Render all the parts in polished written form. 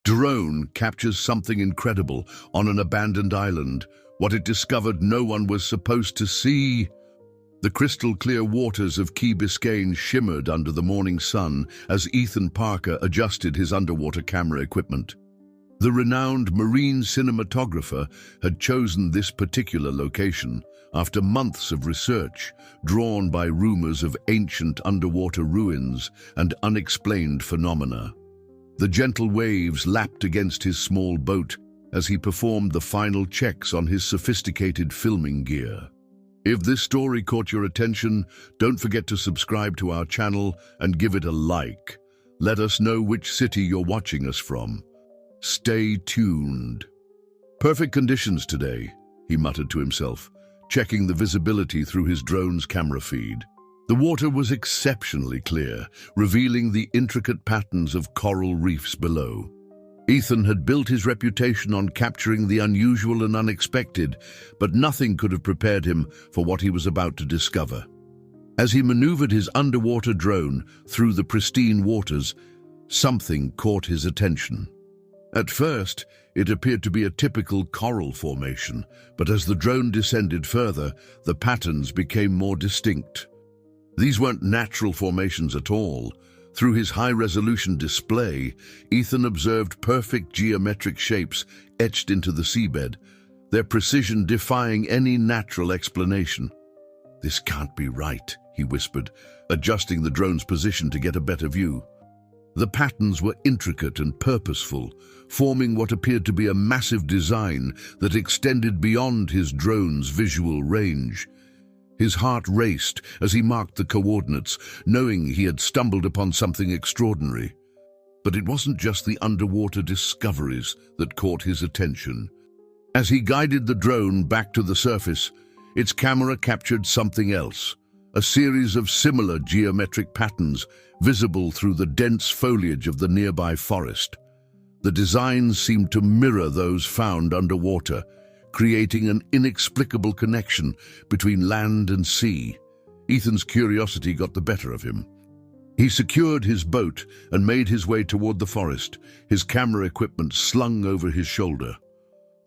drone captures something incredible on an abandoned island, what it discovered no one was supposed to see. The crystal-clear waters of Key Biscayne shimmered under the morning sun as Ethan Parker adjusted his underwater camera equipment. The renowned marine cinematographer had chosen this particular location after months of research, drawn by rumors of ancient underwater ruins and unexplained phenomena. The gentle waves lapped against his small boat as he performed the final checks on his sophisticated filming gear. If this story caught your attention, don't forget to subscribe to our channel and give it a like. Let us know which city you're watching us from. Stay tuned. Perfect conditions today, he muttered to himself, checking the visibility through his drone's camera feed. The water was exceptionally clear, revealing the intricate patterns of coral reefs below. Ethan had built his reputation on capturing the unusual and unexpected, but nothing could have prepared him for what he was about to discover. As he maneuvered his underwater drone through the pristine waters, something caught his attention. At first, it appeared to be a typical coral formation, but as the drone descended further, the patterns became more distinct. These weren't natural formations at all. Through his high-resolution display, Ethan observed perfect geometric shapes etched into the seabed, their precision defying any natural explanation. "This can't be right," he whispered, adjusting the drone's position to get a better view. The patterns were intricate and purposeful, forming what appeared to be a massive design that extended beyond his drone's visual range. His heart raced as he marked the coordinates, knowing he had stumbled upon something extraordinary. But it wasn't just the underwater discoveries that caught his attention. As he guided the drone back to the surface, its camera captured something else, a series of similar geometric patterns visible through the dense foliage of the nearby forest. The designs seemed to mirror those found underwater, creating an inexplicable connection between land and sea. Ethan's curiosity got the better of him. He secured his boat and made his way toward the forest, his camera equipment slung over his shoulder.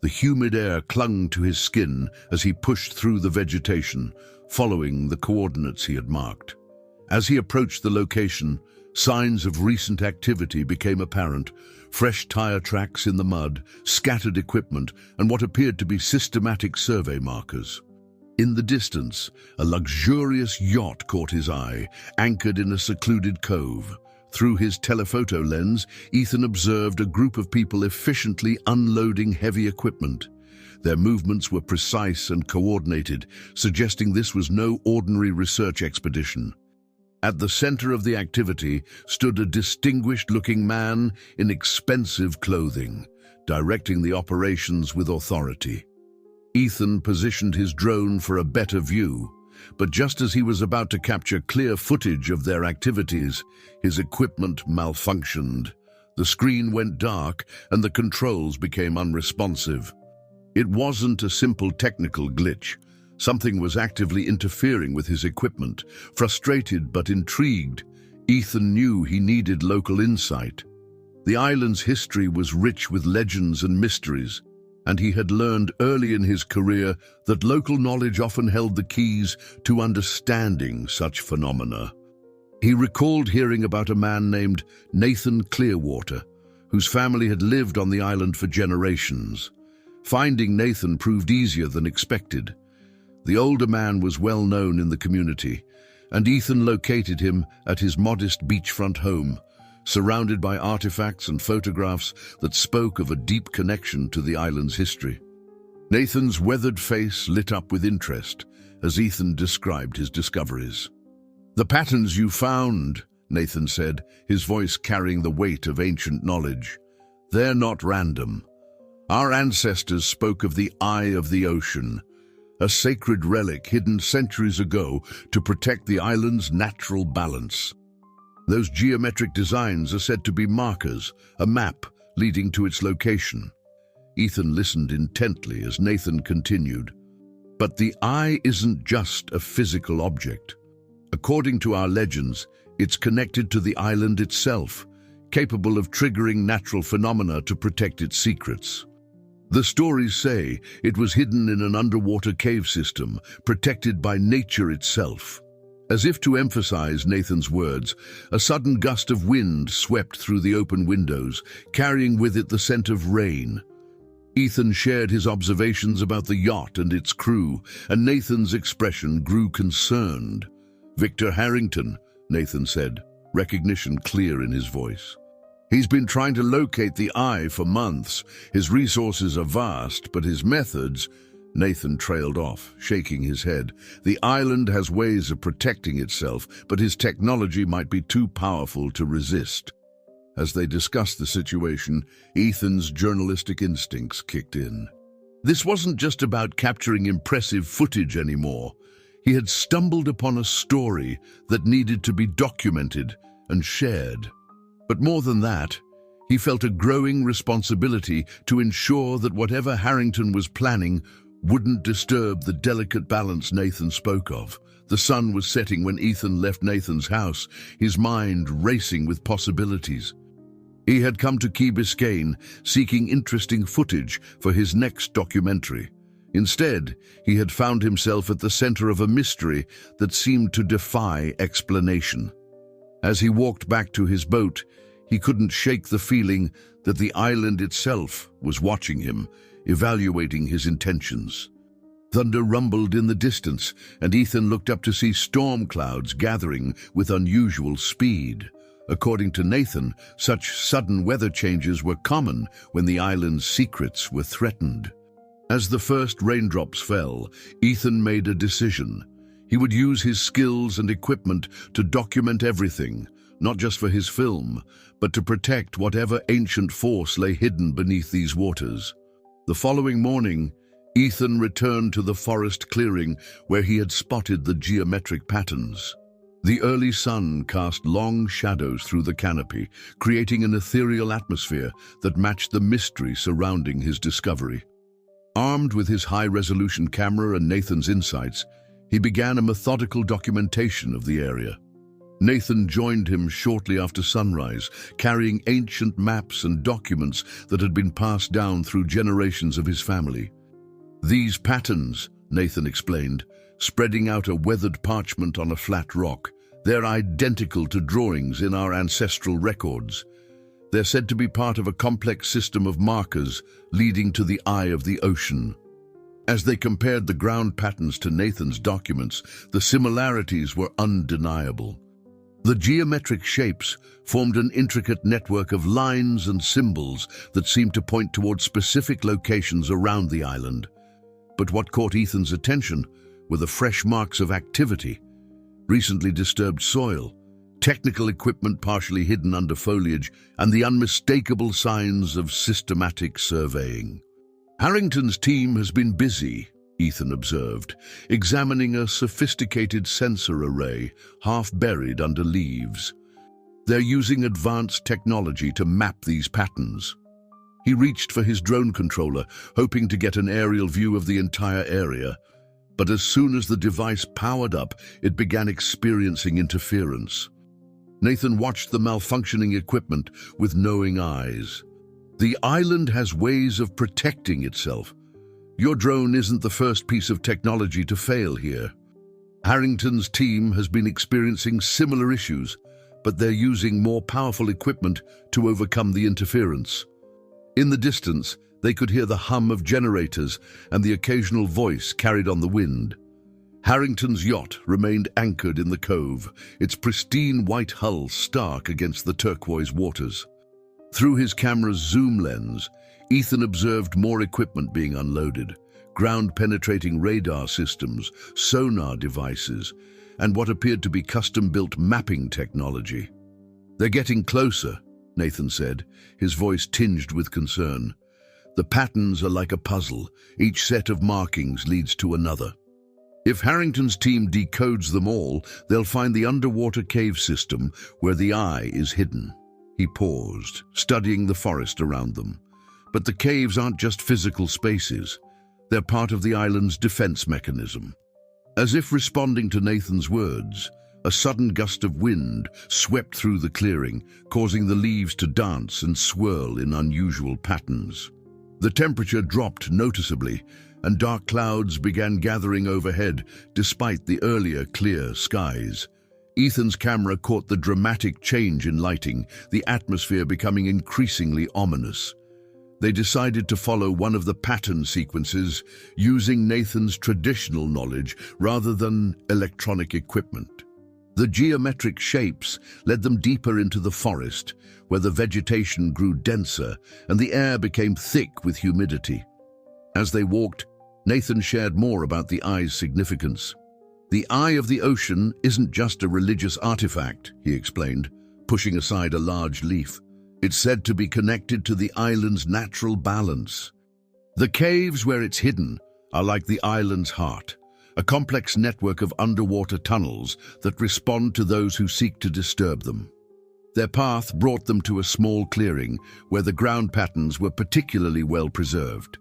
The humid air clung to his skin as he pushed through the vegetation, following the coordinates he had marked. As he approached the location, signs of recent activity became apparent: fresh tire tracks in the mud, scattered equipment, and what appeared to be systematic survey markers. In the distance, a luxurious yacht caught his eye, anchored in a secluded cove. Through his telephoto lens, Ethan observed a group of people efficiently unloading heavy equipment. Their movements were precise and coordinated, suggesting this was no ordinary research expedition. At the center of the activity stood a distinguished-looking man in expensive clothing, directing the operations with authority. Ethan positioned his drone for a better view, but just as he was about to capture clear footage of their activities, his equipment malfunctioned. The screen went dark and the controls became unresponsive. It wasn't a simple technical glitch. Something was actively interfering with his equipment. Frustrated but intrigued, Ethan knew he needed local insight. The island's history was rich with legends and mysteries, and he had learned early in his career that local knowledge often held the keys to understanding such phenomena. He recalled hearing about a man named Nathan Clearwater, whose family had lived on the island for generations. Finding Nathan proved easier than expected. The older man was well known in the community, and Ethan located him at his modest beachfront home, surrounded by artifacts and photographs that spoke of a deep connection to the island's history. Nathan's weathered face lit up with interest as Ethan described his discoveries. "The patterns you found," Nathan said, his voice carrying the weight of ancient knowledge, "they're not random. Our ancestors spoke of the Eye of the Ocean, a sacred relic hidden centuries ago to protect the island's natural balance. Those geometric designs are said to be markers, a map leading to its location." Ethan listened intently as Nathan continued. "But the eye isn't just a physical object. According to our legends, it's connected to the island itself, capable of triggering natural phenomena to protect its secrets. The stories say it was hidden in an underwater cave system, protected by nature itself. As if to emphasize Nathan's words, a sudden gust of wind swept through the open windows, carrying with it the scent of rain. Ethan shared his observations about the yacht and its crew, and Nathan's expression grew concerned. "Victor Harrington," Nathan said, recognition clear in his voice. "He's been trying to locate the Eye for months. His resources are vast, but his methods—" Nathan trailed off, shaking his head. "The island has ways of protecting itself, but his technology might be too powerful to resist." As they discussed the situation, Ethan's journalistic instincts kicked in. This wasn't just about capturing impressive footage anymore. He had stumbled upon a story that needed to be documented and shared. But more than that, he felt a growing responsibility to ensure that whatever Harrington was planning wouldn't disturb the delicate balance Nathan spoke of. The sun was setting when Ethan left Nathan's house, his mind racing with possibilities. He had come to Key Biscayne seeking interesting footage for his next documentary. Instead, he had found himself at the center of a mystery that seemed to defy explanation. As he walked back to his boat, he couldn't shake the feeling that the island itself was watching him, evaluating his intentions. Thunder rumbled in the distance, and Ethan looked up to see storm clouds gathering with unusual speed. According to Nathan, such sudden weather changes were common when the island's secrets were threatened. As the first raindrops fell, Ethan made a decision. He would use his skills and equipment to document everything, not just for his film, but to protect whatever ancient force lay hidden beneath these waters. The following morning, Ethan returned to the forest clearing where he had spotted the geometric patterns. The early sun cast long shadows through the canopy, creating an ethereal atmosphere that matched the mystery surrounding his discovery. Armed with his high-resolution camera and Nathan's insights, he began a methodical documentation of the area. Nathan joined him shortly after sunrise, carrying ancient maps and documents that had been passed down through generations of his family. "These patterns," Nathan explained, spreading out a weathered parchment on a flat rock, "they're identical to drawings in our ancestral records. They're said to be part of a complex system of markers leading to the Eye of the Ocean." As they compared the ground patterns to Nathan's documents, the similarities were undeniable. The geometric shapes formed an intricate network of lines and symbols that seemed to point towards specific locations around the island. But what caught Ethan's attention were the fresh marks of activity: recently disturbed soil, technical equipment partially hidden under foliage, and the unmistakable signs of systematic surveying. "Harrington's team has been busy," Ethan observed, examining a sophisticated sensor array half buried under leaves. "They're using advanced technology to map these patterns." He reached for his drone controller, hoping to get an aerial view of the entire area. But as soon as the device powered up, it began experiencing interference. Nathan watched the malfunctioning equipment with knowing eyes. "The island has ways of protecting itself. Your drone isn't the first piece of technology to fail here. Harrington's team has been experiencing similar issues, but they're using more powerful equipment to overcome the interference." In the distance, they could hear the hum of generators and the occasional voice carried on the wind. Harrington's yacht remained anchored in the cove, its pristine white hull stark against the turquoise waters. Through his camera's zoom lens, Ethan observed more equipment being unloaded: ground-penetrating radar systems, sonar devices, and what appeared to be custom-built mapping technology. "They're getting closer," Nathan said, his voice tinged with concern. "The patterns are like a puzzle. Each set of markings leads to another. If Harrington's team decodes them all, they'll find the underwater cave system where the Eye is hidden." He paused, studying the forest around them. But the caves aren't just physical spaces. They're part of the island's defense mechanism. As if responding to Nathan's words, A sudden gust of wind swept through the clearing, causing the leaves to dance and swirl in unusual patterns. The temperature dropped noticeably, and dark clouds began gathering overhead despite the earlier clear skies. Ethan's camera caught the dramatic change in lighting, the atmosphere becoming increasingly ominous. They decided to follow one of the pattern sequences, using Nathan's traditional knowledge rather than electronic equipment. The geometric shapes led them deeper into the forest, where the vegetation grew denser and the air became thick with humidity. As they walked, Nathan shared more about the eye's significance. "The eye of the ocean isn't just a religious artifact," he explained, pushing aside a large leaf. "It's said to be connected to the island's natural balance. The caves where it's hidden are like the island's heart, a complex network of underwater tunnels that respond to those who seek to disturb them." Their path brought them to a small clearing where the ground patterns were particularly well preserved.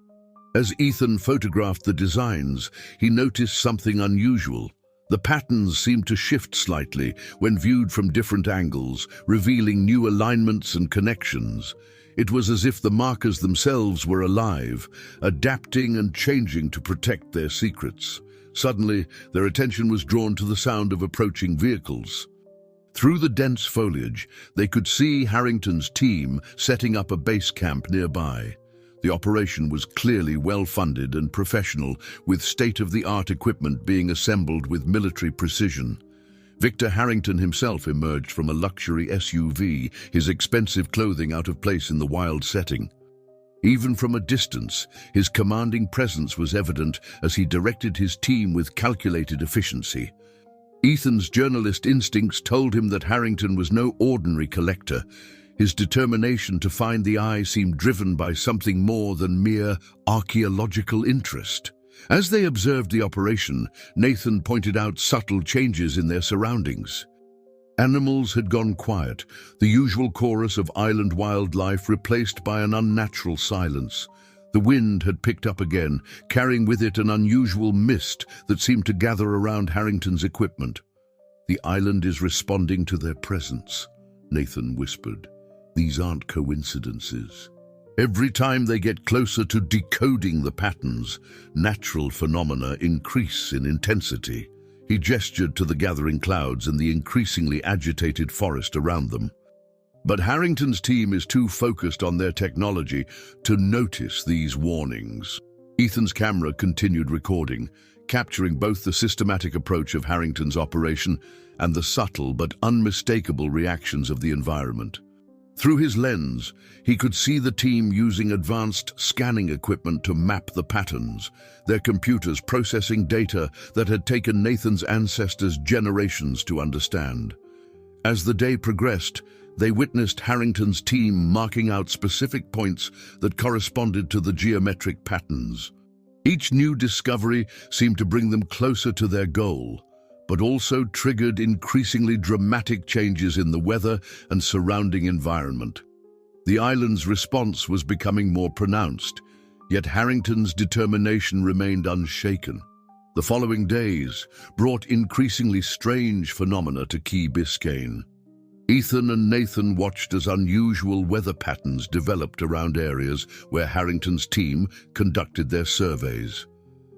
As Ethan photographed the designs, he noticed something unusual. The patterns seemed to shift slightly when viewed from different angles, revealing new alignments and connections. It was as if the markers themselves were alive, adapting and changing to protect their secrets. Suddenly, their attention was drawn to the sound of approaching vehicles. Through the dense foliage, they could see Harrington's team setting up a base camp nearby. The operation was clearly well-funded and professional, with state-of-the-art equipment being assembled with military precision. Victor Harrington himself emerged from a luxury SUV, his expensive clothing out of place in the wild setting. Even from a distance, his commanding presence was evident as he directed his team with calculated efficiency. Ethan's journalist instincts told him that Harrington was no ordinary collector. His determination to find the eye seemed driven by something more than mere archaeological interest. As they observed the operation, Nathan pointed out subtle changes in their surroundings. Animals had gone quiet, the usual chorus of island wildlife replaced by an unnatural silence. The wind had picked up again, carrying with it an unusual mist that seemed to gather around Harrington's equipment. "The island is responding to their presence," Nathan whispered. "These aren't coincidences. Every time they get closer to decoding the patterns, natural phenomena increase in intensity." He gestured to the gathering clouds and the increasingly agitated forest around them. But Harrington's team is too focused on their technology to notice these warnings. Ethan's camera continued recording, capturing both the systematic approach of Harrington's operation and the subtle but unmistakable reactions of the environment. Through his lens, he could see the team using advanced scanning equipment to map the patterns, their computers processing data that had taken Nathan's ancestors generations to understand. As the day progressed, they witnessed Harrington's team marking out specific points that corresponded to the geometric patterns. Each new discovery seemed to bring them closer to their goal, but also triggered increasingly dramatic changes in the weather and surrounding environment. The island's response was becoming more pronounced, yet Harrington's determination remained unshaken. The following days brought increasingly strange phenomena to Key Biscayne. Ethan and Nathan watched as unusual weather patterns developed around areas where Harrington's team conducted their surveys.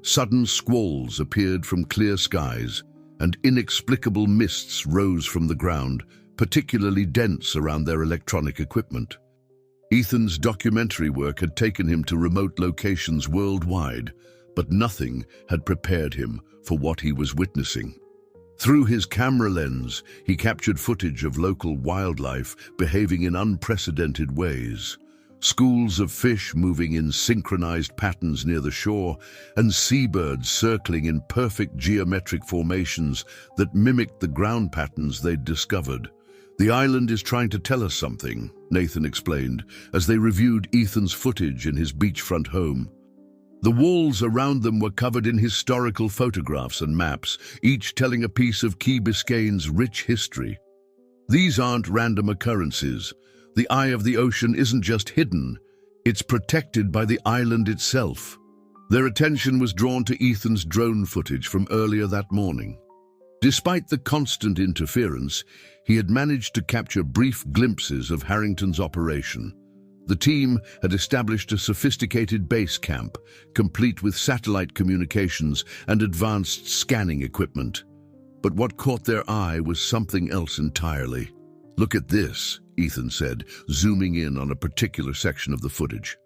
Sudden squalls appeared from clear skies, and inexplicable mists rose from the ground, particularly dense around their electronic equipment. Ethan's documentary work had taken him to remote locations worldwide, but nothing had prepared him for what he was witnessing. Through his camera lens, he captured footage of local wildlife behaving in unprecedented ways. Schools of fish moving in synchronized patterns near the shore, and seabirds circling in perfect geometric formations that mimicked the ground patterns they'd discovered. "The island is trying to tell us something," Nathan explained, as they reviewed Ethan's footage in his beachfront home. The walls around them were covered in historical photographs and maps, each telling a piece of Key Biscayne's rich history. These aren't random occurrences. The eye of the ocean isn't just hidden, it's protected by the island itself. Their attention was drawn to Ethan's drone footage from earlier that morning. Despite the constant interference, he had managed to capture brief glimpses of Harrington's operation. The team had established a sophisticated base camp, complete with satellite communications and advanced scanning equipment. But what caught their eye was something else entirely. "Look at this," Ethan said, zooming in on a particular section of the footage.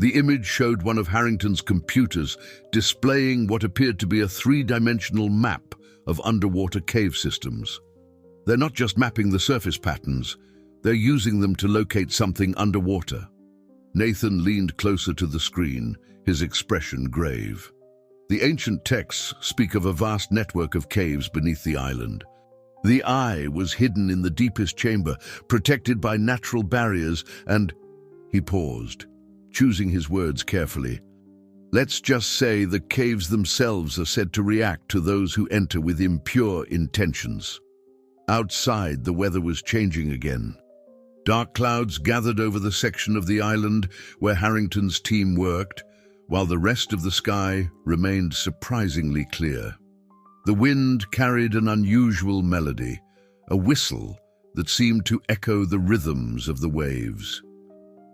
The image showed one of Harrington's computers displaying what appeared to be a three-dimensional map of underwater cave systems. They're not just mapping the surface patterns, they're using them to locate something underwater. Nathan leaned closer to the screen, his expression grave. The ancient texts speak of a vast network of caves beneath the island. The eye was hidden in the deepest chamber, protected by natural barriers, and he paused, choosing his words carefully. Let's just say the caves themselves are said to react to those who enter with impure intentions. Outside, the weather was changing again. Dark clouds gathered over the section of the island where Harrington's team worked, while the rest of the sky remained surprisingly clear. The wind carried an unusual melody, a whistle that seemed to echo the rhythms of the waves.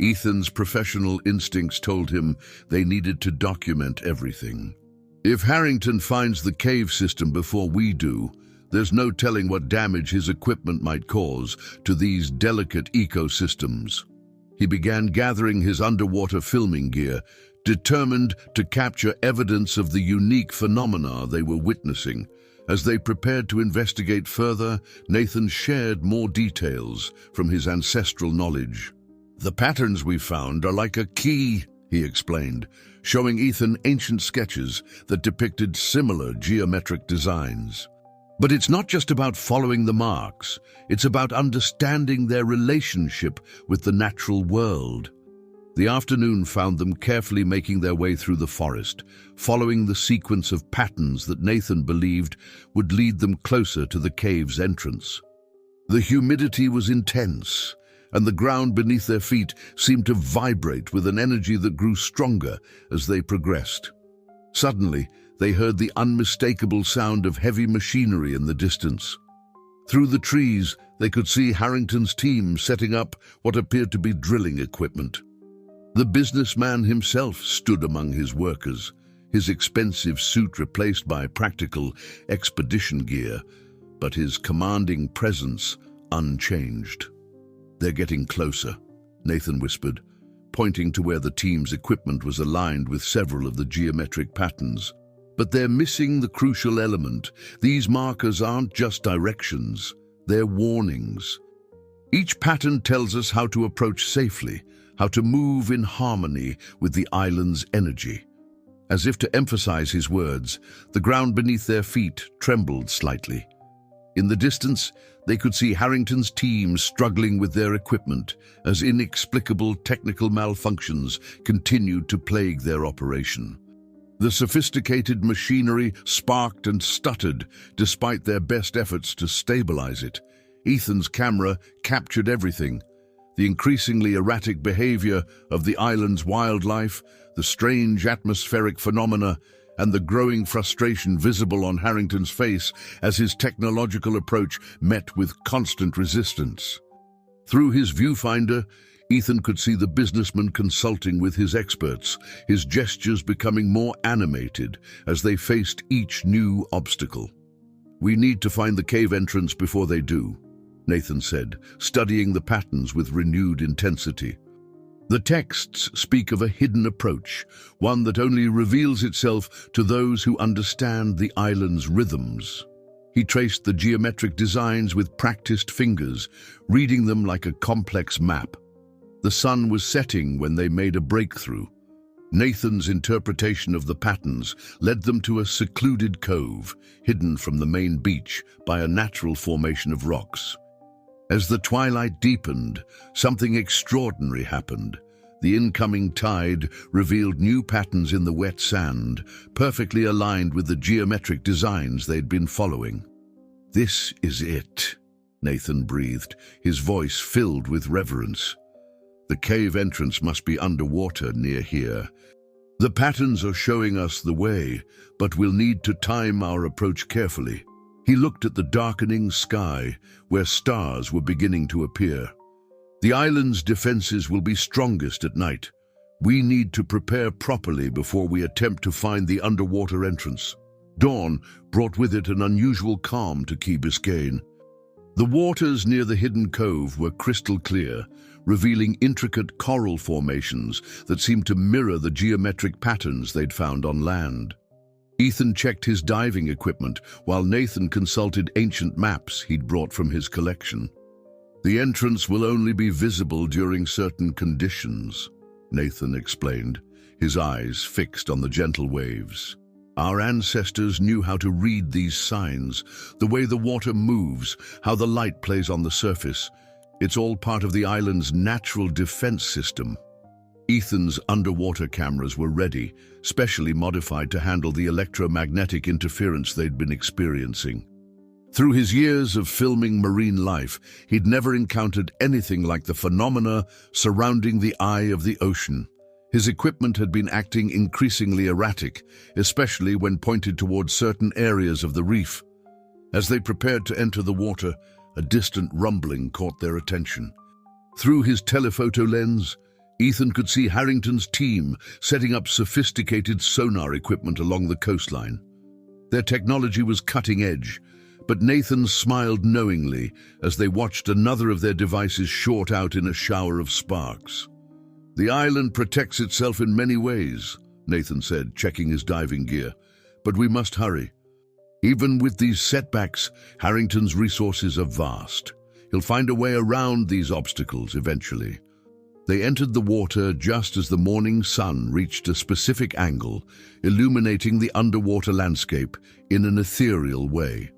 Ethan's professional instincts told him they needed to document everything. If Harrington finds the cave system before we do, there's no telling what damage his equipment might cause to these delicate ecosystems. He began gathering his underwater filming gear, determined to capture evidence of the unique phenomena they were witnessing. As they prepared to investigate further, Nathan shared more details from his ancestral knowledge. "The patterns we found are like a key," he explained, showing Ethan ancient sketches that depicted similar geometric designs. But it's not just about following the marks, it's about understanding their relationship with the natural world. The afternoon found them carefully making their way through the forest, following the sequence of patterns that Nathan believed would lead them closer to the cave's entrance. The humidity was intense, and the ground beneath their feet seemed to vibrate with an energy that grew stronger as they progressed. Suddenly, they heard the unmistakable sound of heavy machinery in the distance. Through the trees, they could see Harrington's team setting up what appeared to be drilling equipment. The businessman himself stood among his workers, his expensive suit replaced by practical expedition gear, but his commanding presence unchanged. "They're getting closer," Nathan whispered, pointing to where the team's equipment was aligned with several of the geometric patterns. "But they're missing the crucial element. These markers aren't just directions, they're warnings. Each pattern tells us how to approach safely, how to move in harmony with the island's energy." As if to emphasize his words, the ground beneath their feet trembled slightly. In the distance, they could see Harrington's team struggling with their equipment as inexplicable technical malfunctions continued to plague their operation. The sophisticated machinery sparked and stuttered despite their best efforts to stabilize it. Ethan's camera captured everything: the increasingly erratic behavior of the island's wildlife, the strange atmospheric phenomena, and the growing frustration visible on Harrington's face as his technological approach met with constant resistance. Through his viewfinder, Ethan could see the businessman consulting with his experts, his gestures becoming more animated as they faced each new obstacle. "We need to find the cave entrance before they do," Nathan said, studying the patterns with renewed intensity. The texts speak of a hidden approach, one that only reveals itself to those who understand the island's rhythms. He traced the geometric designs with practiced fingers, reading them like a complex map. The sun was setting when they made a breakthrough. Nathan's interpretation of the patterns led them to a secluded cove, hidden from the main beach by a natural formation of rocks. As the twilight deepened, something extraordinary happened. The incoming tide revealed new patterns in the wet sand, perfectly aligned with the geometric designs they'd been following. "This is it," Nathan breathed, his voice filled with reverence. "The cave entrance must be underwater near here. The patterns are showing us the way, but we'll need to time our approach carefully." He looked at the darkening sky, where stars were beginning to appear. The island's defenses will be strongest at night. We need to prepare properly before we attempt to find the underwater entrance. Dawn brought with it an unusual calm to Key Biscayne. The waters near the hidden cove were crystal clear, revealing intricate coral formations that seemed to mirror the geometric patterns they'd found on land. Ethan checked his diving equipment while Nathan consulted ancient maps he'd brought from his collection. "The entrance will only be visible during certain conditions," Nathan explained, his eyes fixed on the gentle waves. "Our ancestors knew how to read these signs, the way the water moves, how the light plays on the surface. It's all part of the island's natural defense system." Ethan's underwater cameras were ready, specially modified to handle the electromagnetic interference they'd been experiencing. Through his years of filming marine life, he'd never encountered anything like the phenomena surrounding the eye of the ocean. His equipment had been acting increasingly erratic, especially when pointed towards certain areas of the reef. As they prepared to enter the water, a distant rumbling caught their attention. Through his telephoto lens, Ethan could see Harrington's team setting up sophisticated sonar equipment along the coastline. Their technology was cutting edge, but Nathan smiled knowingly as they watched another of their devices short out in a shower of sparks. "The island protects itself in many ways," Nathan said, checking his diving gear, "but we must hurry. Even with these setbacks, Harrington's resources are vast. He'll find a way around these obstacles eventually." They entered the water just as the morning sun reached a specific angle, illuminating the underwater landscape in an ethereal way.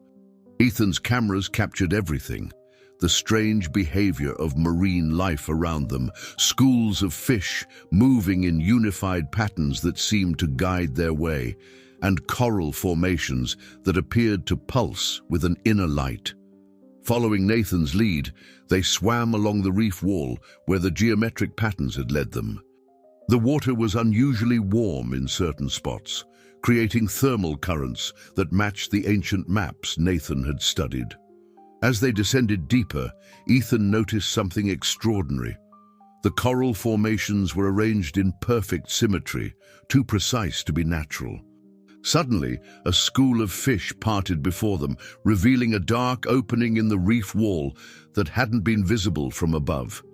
Ethan's cameras captured everything: the strange behavior of marine life around them, schools of fish moving in unified patterns that seemed to guide their way, and coral formations that appeared to pulse with an inner light. Following Nathan's lead, they swam along the reef wall where the geometric patterns had led them. The water was unusually warm in certain spots, creating thermal currents that matched the ancient maps Nathan had studied. As they descended deeper, Ethan noticed something extraordinary. The coral formations were arranged in perfect symmetry, too precise to be natural. Suddenly, a school of fish parted before them, revealing a dark opening in the reef wall that hadn't been visible from above.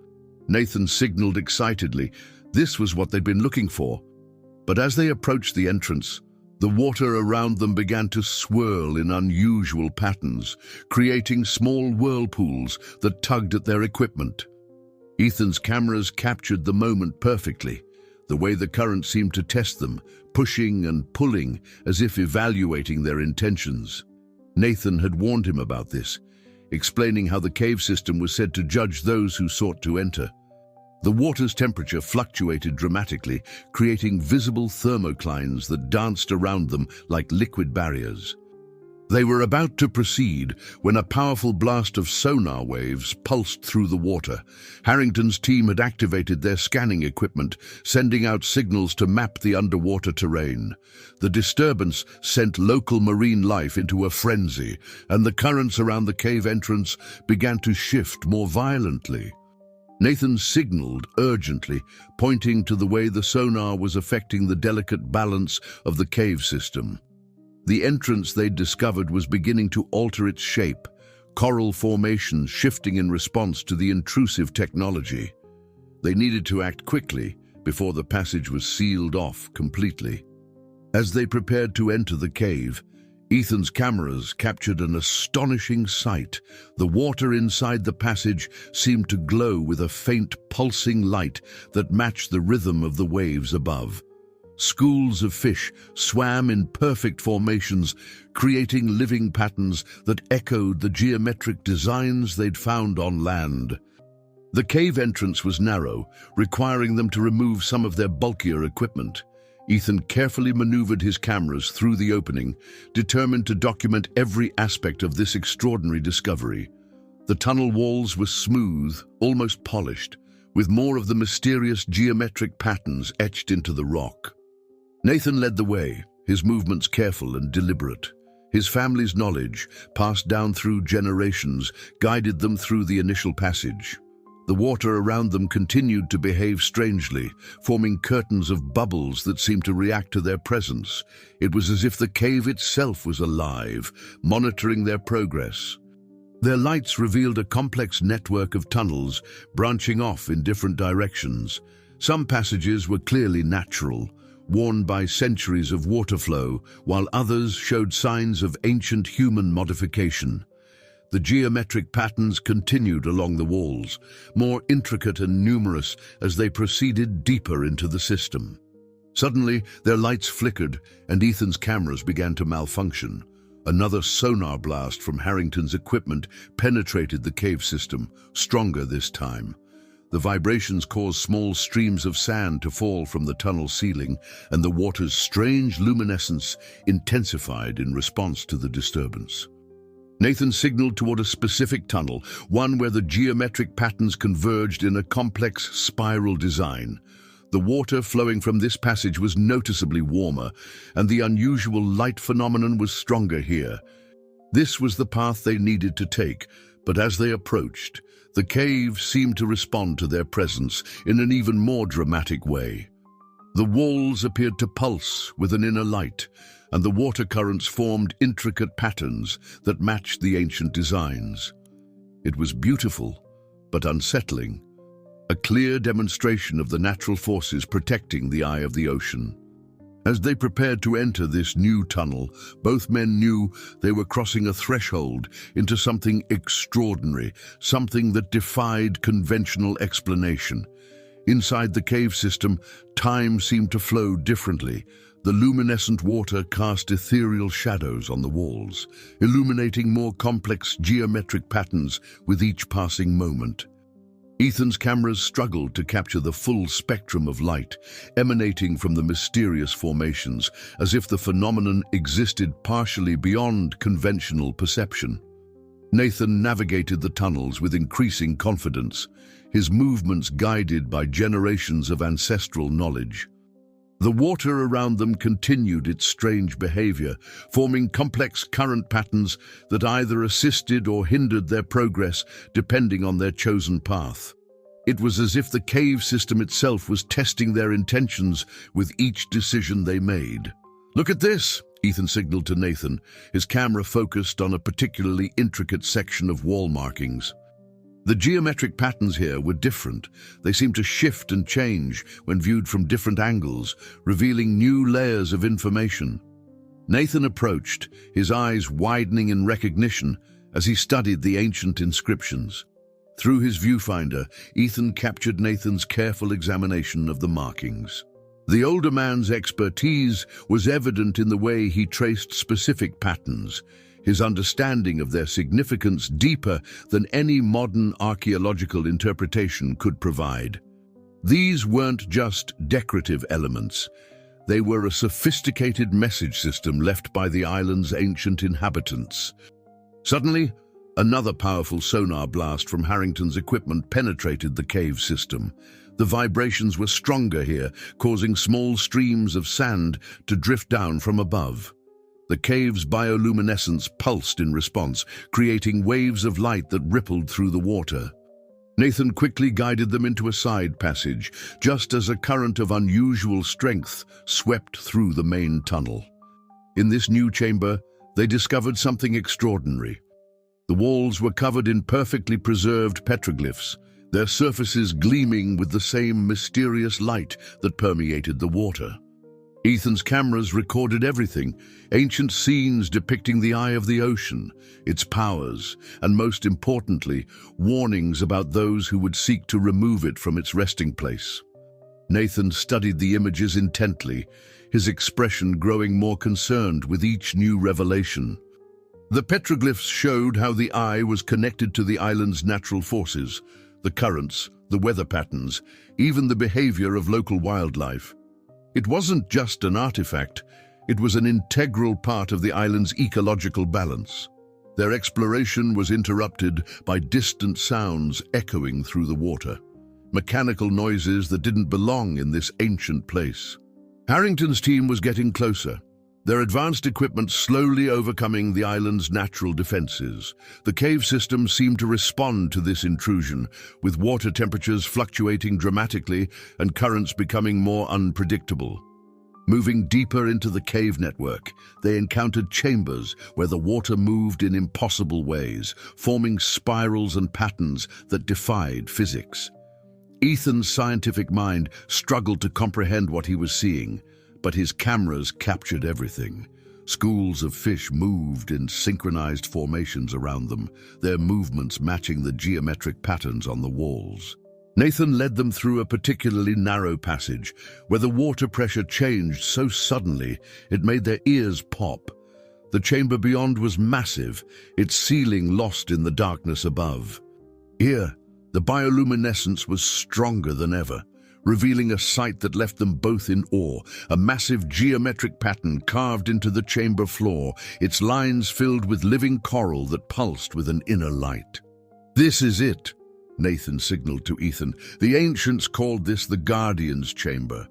Nathan signaled excitedly. This was what they'd been looking for. But as they approached the entrance, the water around them began to swirl in unusual patterns, creating small whirlpools that tugged at their equipment. Ethan's cameras captured the moment perfectly, the way the current seemed to test them, pushing and pulling as if evaluating their intentions. Nathan had warned him about this, explaining how the cave system was said to judge those who sought to enter. The water's temperature fluctuated dramatically, creating visible thermoclines that danced around them like liquid barriers. They were about to proceed when a powerful blast of sonar waves pulsed through the water. Harrington's team had activated their scanning equipment, sending out signals to map the underwater terrain. The disturbance sent local marine life into a frenzy, and the currents around the cave entrance began to shift more violently. Nathan signaled urgently, pointing to the way the sonar was affecting the delicate balance of the cave system. The entrance they'd discovered was beginning to alter its shape, coral formations shifting in response to the intrusive technology. They needed to act quickly before the passage was sealed off completely. As they prepared to enter the cave, Ethan's cameras captured an astonishing sight. The water inside the passage seemed to glow with a faint, pulsing light that matched the rhythm of the waves above. Schools of fish swam in perfect formations, creating living patterns that echoed the geometric designs they'd found on land. The cave entrance was narrow, requiring them to remove some of their bulkier equipment. Ethan carefully maneuvered his cameras through the opening, determined to document every aspect of this extraordinary discovery. The tunnel walls were smooth, almost polished, with more of the mysterious geometric patterns etched into the rock. Nathan led the way, his movements careful and deliberate. His family's knowledge, passed down through generations, guided them through the initial passage. The water around them continued to behave strangely, forming curtains of bubbles that seemed to react to their presence. It was as if the cave itself was alive, monitoring their progress. Their lights revealed a complex network of tunnels branching off in different directions. Some passages were clearly natural, worn by centuries of water flow, while others showed signs of ancient human modification. The geometric patterns continued along the walls, more intricate and numerous as they proceeded deeper into the system. Suddenly, their lights flickered and Ethan's cameras began to malfunction. Another sonar blast from Harrington's equipment penetrated the cave system, stronger this time. The vibrations caused small streams of sand to fall from the tunnel ceiling, and the water's strange luminescence intensified in response to the disturbance. Nathan signaled toward a specific tunnel, one where the geometric patterns converged in a complex spiral design. The water flowing from this passage was noticeably warmer, and the unusual light phenomenon was stronger here. This was the path they needed to take, but as they approached, the cave seemed to respond to their presence in an even more dramatic way. The walls appeared to pulse with an inner light, and the water currents formed intricate patterns that matched the ancient designs. It was beautiful, but unsettling, a clear demonstration of the natural forces protecting the eye of the ocean. As they prepared to enter this new tunnel, both men knew they were crossing a threshold into something extraordinary, something that defied conventional explanation. Inside the cave system, time seemed to flow differently. The luminescent water cast ethereal shadows on the walls, illuminating more complex geometric patterns with each passing moment. Ethan's cameras struggled to capture the full spectrum of light emanating from the mysterious formations, as if the phenomenon existed partially beyond conventional perception. Nathan navigated the tunnels with increasing confidence, his movements guided by generations of ancestral knowledge. The water around them continued its strange behavior, forming complex current patterns that either assisted or hindered their progress depending on their chosen path. It was as if the cave system itself was testing their intentions with each decision they made. "Look at this," Ethan signaled to Nathan, his camera focused on a particularly intricate section of wall markings. The geometric patterns here were different. They seemed to shift and change when viewed from different angles, revealing new layers of information. Nathan approached, his eyes widening in recognition as he studied the ancient inscriptions. Through his viewfinder, Ethan captured Nathan's careful examination of the markings. The older man's expertise was evident in the way he traced specific patterns, his understanding of their significance deeper than any modern archaeological interpretation could provide. These weren't just decorative elements. They were a sophisticated message system left by the island's ancient inhabitants. Suddenly, another powerful sonar blast from Harrington's equipment penetrated the cave system. The vibrations were stronger here, causing small streams of sand to drift down from above. The cave's bioluminescence pulsed in response, creating waves of light that rippled through the water. Nathan quickly guided them into a side passage, just as a current of unusual strength swept through the main tunnel. In this new chamber, they discovered something extraordinary. The walls were covered in perfectly preserved petroglyphs, their surfaces gleaming with the same mysterious light that permeated the water. Ethan's cameras recorded everything, ancient scenes depicting the eye of the ocean, its powers, and most importantly, warnings about those who would seek to remove it from its resting place. Nathan studied the images intently, his expression growing more concerned with each new revelation. The petroglyphs showed how the eye was connected to the island's natural forces, the currents, the weather patterns, even the behavior of local wildlife. It wasn't just an artifact, it was an integral part of the island's ecological balance. Their exploration was interrupted by distant sounds echoing through the water, mechanical noises that didn't belong in this ancient place. Harrington's team was getting closer. their advanced equipment slowly overcoming the island's natural defenses. The cave system seemed to respond to this intrusion, with water temperatures fluctuating dramatically and currents becoming more unpredictable. Moving deeper into the cave network, they encountered chambers where the water moved in impossible ways, forming spirals and patterns that defied physics. Ethan's scientific mind struggled to comprehend what he was seeing, but his cameras captured everything. Schools of fish moved in synchronized formations around them, their movements matching the geometric patterns on the walls. Nathan led them through a particularly narrow passage, where the water pressure changed so suddenly it made their ears pop. The chamber beyond was massive, its ceiling lost in the darkness above. Here, the bioluminescence was stronger than ever, revealing a sight that left them both in awe, a massive geometric pattern carved into the chamber floor, its lines filled with living coral that pulsed with an inner light. "This is it," Nathan signaled to Ethan. "The ancients called this the Guardian's Chamber.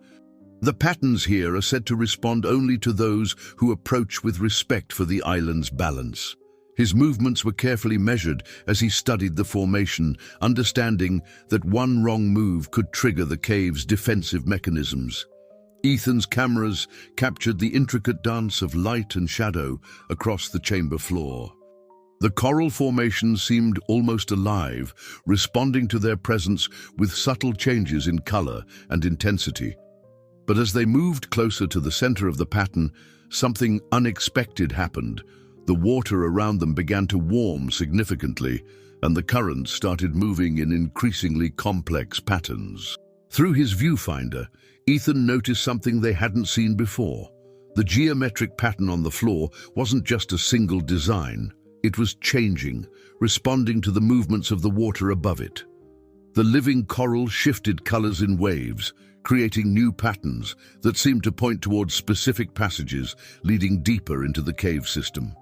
The patterns here are said to respond only to those who approach with respect for the island's balance." His movements were carefully measured as he studied the formation, understanding that one wrong move could trigger the cave's defensive mechanisms. Ethan's cameras captured the intricate dance of light and shadow across the chamber floor. The coral formation seemed almost alive, responding to their presence with subtle changes in color and intensity. But as they moved closer to the center of the pattern, something unexpected happened. The water around them began to warm significantly, and the currents started moving in increasingly complex patterns. Through his viewfinder, Ethan noticed something they hadn't seen before. The geometric pattern on the floor wasn't just a single design. It was changing, responding to the movements of the water above it. The living coral shifted colors in waves, creating new patterns that seemed to point towards specific passages leading deeper into the cave system.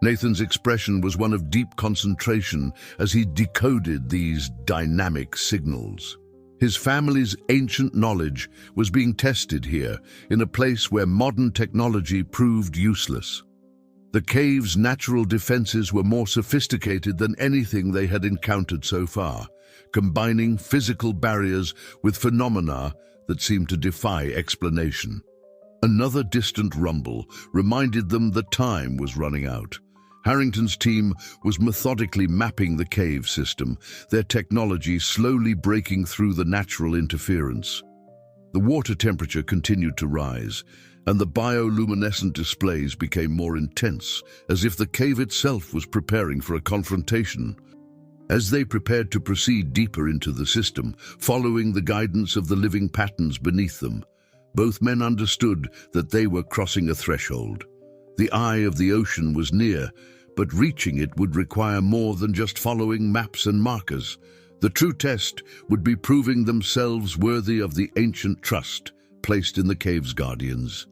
Nathan's expression was one of deep concentration as he decoded these dynamic signals. His family's ancient knowledge was being tested here, in a place where modern technology proved useless. The cave's natural defenses were more sophisticated than anything they had encountered so far, combining physical barriers with phenomena that seemed to defy explanation. Another distant rumble reminded them that time was running out. Harrington's team was methodically mapping the cave system, their technology slowly breaking through the natural interference. The water temperature continued to rise, and the bioluminescent displays became more intense, as if the cave itself was preparing for a confrontation. As they prepared to proceed deeper into the system, following the guidance of the living patterns beneath them, both men understood that they were crossing a threshold. The eye of the ocean was near, but reaching it would require more than just following maps and markers. The true test would be proving themselves worthy of the ancient trust placed in the cave's guardians.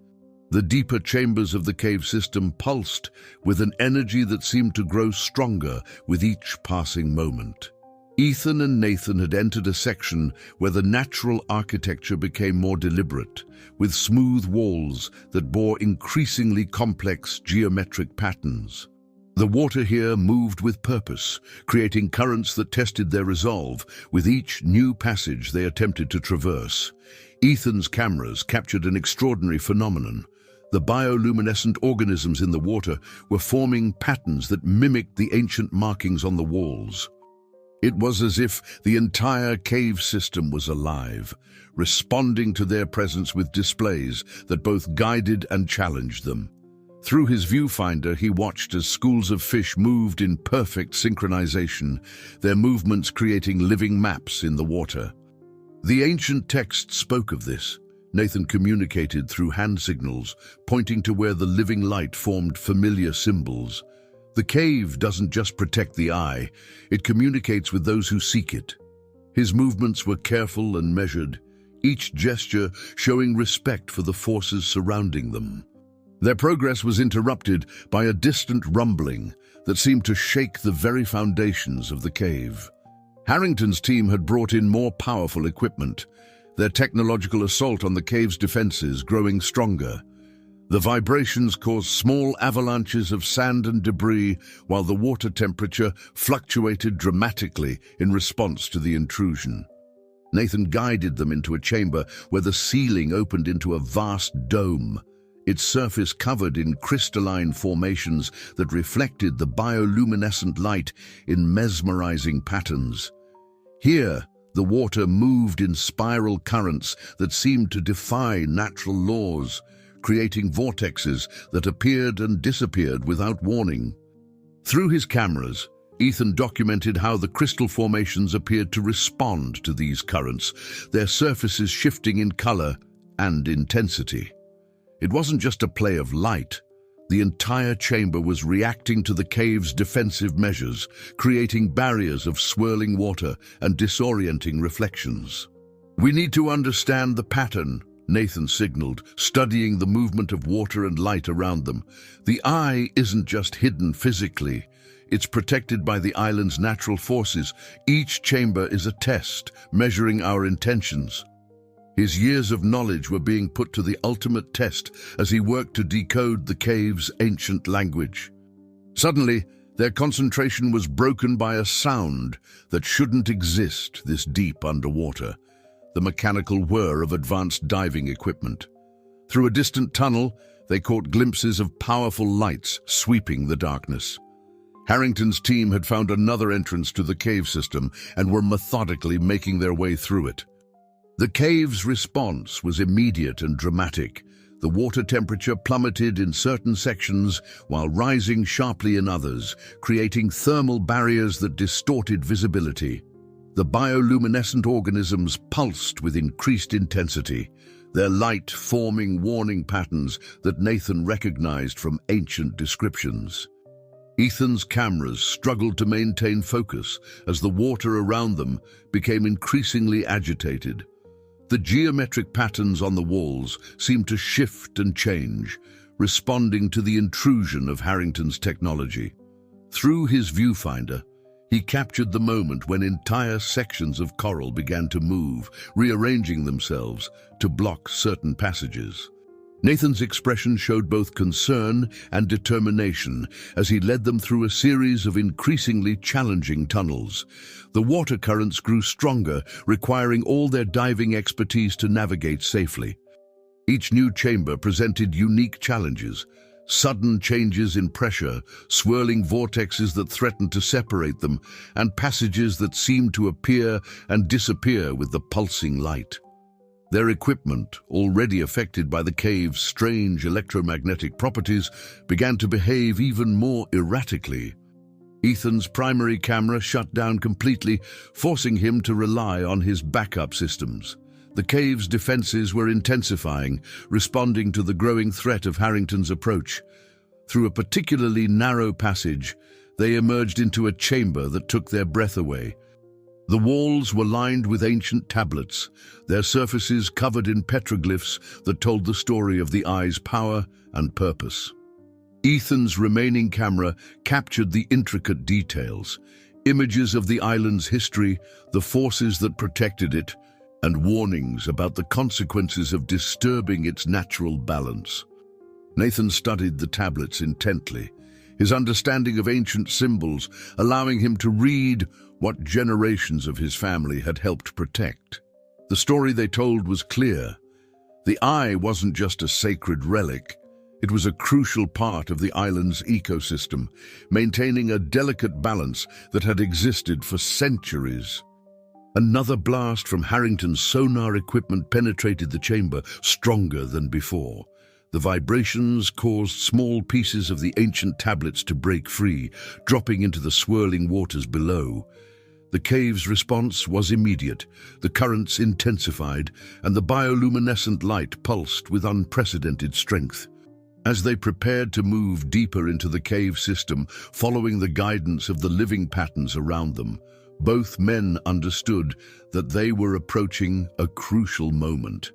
The deeper chambers of the cave system pulsed with an energy that seemed to grow stronger with each passing moment. Ethan and Nathan had entered a section where the natural architecture became more deliberate, with smooth walls that bore increasingly complex geometric patterns. The water here moved with purpose, creating currents that tested their resolve with each new passage they attempted to traverse. Ethan's cameras captured an extraordinary phenomenon. The bioluminescent organisms in the water were forming patterns that mimicked the ancient markings on the walls. It was as if the entire cave system was alive, responding to their presence with displays that both guided and challenged them. Through his viewfinder, he watched as schools of fish moved in perfect synchronization, their movements creating living maps in the water. The ancient text spoke of this. Nathan communicated through hand signals, pointing to where the living light formed familiar symbols. The cave doesn't just protect the eye, it communicates with those who seek it. His movements were careful and measured, each gesture showing respect for the forces surrounding them. Their progress was interrupted by a distant rumbling that seemed to shake the very foundations of the cave. Harrington's team had brought in more powerful equipment, their technological assault on the cave's defenses growing stronger. The vibrations caused small avalanches of sand and debris, while the water temperature fluctuated dramatically in response to the intrusion. Nathan guided them into a chamber where the ceiling opened into a vast dome, its surface covered in crystalline formations that reflected the bioluminescent light in mesmerizing patterns. Here, the water moved in spiral currents that seemed to defy natural laws, creating vortexes that appeared and disappeared without warning. Through his cameras, Ethan documented how the crystal formations appeared to respond to these currents, their surfaces shifting in color and intensity. It wasn't just a play of light. The entire chamber was reacting to the cave's defensive measures, creating barriers of swirling water and disorienting reflections. "We need to understand the pattern," Nathan signaled, studying the movement of water and light around them. "The eye isn't just hidden physically. It's protected by the island's natural forces. Each chamber is a test, measuring our intentions." His years of knowledge were being put to the ultimate test as he worked to decode the cave's ancient language. Suddenly, their concentration was broken by a sound that shouldn't exist this deep underwater: the mechanical whir of advanced diving equipment. Through a distant tunnel, they caught glimpses of powerful lights sweeping the darkness. Harrington's team had found another entrance to the cave system and were methodically making their way through it. The cave's response was immediate and dramatic. The water temperature plummeted in certain sections while rising sharply in others, creating thermal barriers that distorted visibility. The bioluminescent organisms pulsed with increased intensity, their light forming warning patterns that Nathan recognized from ancient descriptions. Ethan's cameras struggled to maintain focus as the water around them became increasingly agitated. The geometric patterns on the walls seemed to shift and change, responding to the intrusion of Harrington's technology. Through his viewfinder, he captured the moment when entire sections of coral began to move, rearranging themselves to block certain passages. Nathan's expression showed both concern and determination as he led them through a series of increasingly challenging tunnels. The water currents grew stronger, requiring all their diving expertise to navigate safely. Each new chamber presented unique challenges: sudden changes in pressure, swirling vortexes that threatened to separate them, and passages that seemed to appear and disappear with the pulsing light. Their equipment, already affected by the cave's strange electromagnetic properties, began to behave even more erratically. Ethan's primary camera shut down completely, forcing him to rely on his backup systems. The cave's defenses were intensifying, responding to the growing threat of Harrington's approach. Through a particularly narrow passage, they emerged into a chamber that took their breath away. The walls were lined with ancient tablets, their surfaces covered in petroglyphs that told the story of the eye's power and purpose. Ethan's remaining camera captured the intricate details, images of the island's history, the forces that protected it, and warnings about the consequences of disturbing its natural balance. Nathan studied the tablets intently, his understanding of ancient symbols allowing him to read what generations of his family had helped protect. The story they told was clear. The eye wasn't just a sacred relic. It was a crucial part of the island's ecosystem, maintaining a delicate balance that had existed for centuries. Another blast from Harrington's sonar equipment penetrated the chamber, stronger than before. The vibrations caused small pieces of the ancient tablets to break free, dropping into the swirling waters below. The cave's response was immediate. The currents intensified, and the bioluminescent light pulsed with unprecedented strength. As they prepared to move deeper into the cave system, following the guidance of the living patterns around them, both men understood that they were approaching a crucial moment.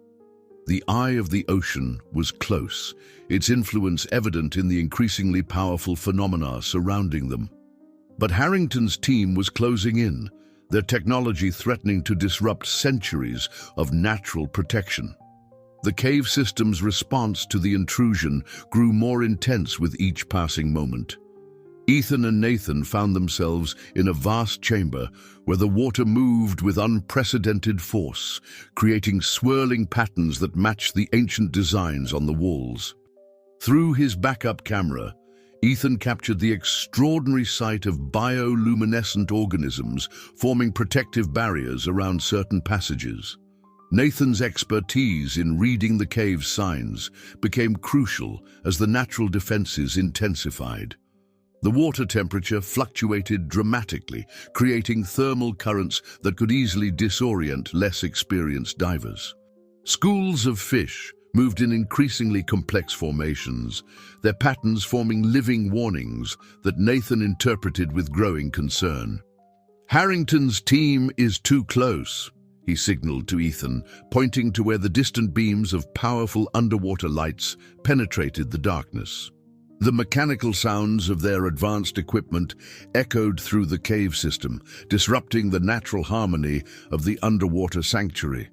The eye of the ocean was close, its influence evident in the increasingly powerful phenomena surrounding them. But Harrington's team was closing in, their technology threatening to disrupt centuries of natural protection. The cave system's response to the intrusion grew more intense with each passing moment. Ethan and Nathan found themselves in a vast chamber where the water moved with unprecedented force, creating swirling patterns that matched the ancient designs on the walls. Through his backup camera, Ethan captured the extraordinary sight of bioluminescent organisms forming protective barriers around certain passages. Nathan's expertise in reading the cave's signs became crucial as the natural defenses intensified. The water temperature fluctuated dramatically, creating thermal currents that could easily disorient less experienced divers. Schools of fish moved in increasingly complex formations, their patterns forming living warnings that Nathan interpreted with growing concern. "Harrington's team is too close," he signaled to Ethan, pointing to where the distant beams of powerful underwater lights penetrated the darkness. The mechanical sounds of their advanced equipment echoed through the cave system, disrupting the natural harmony of the underwater sanctuary.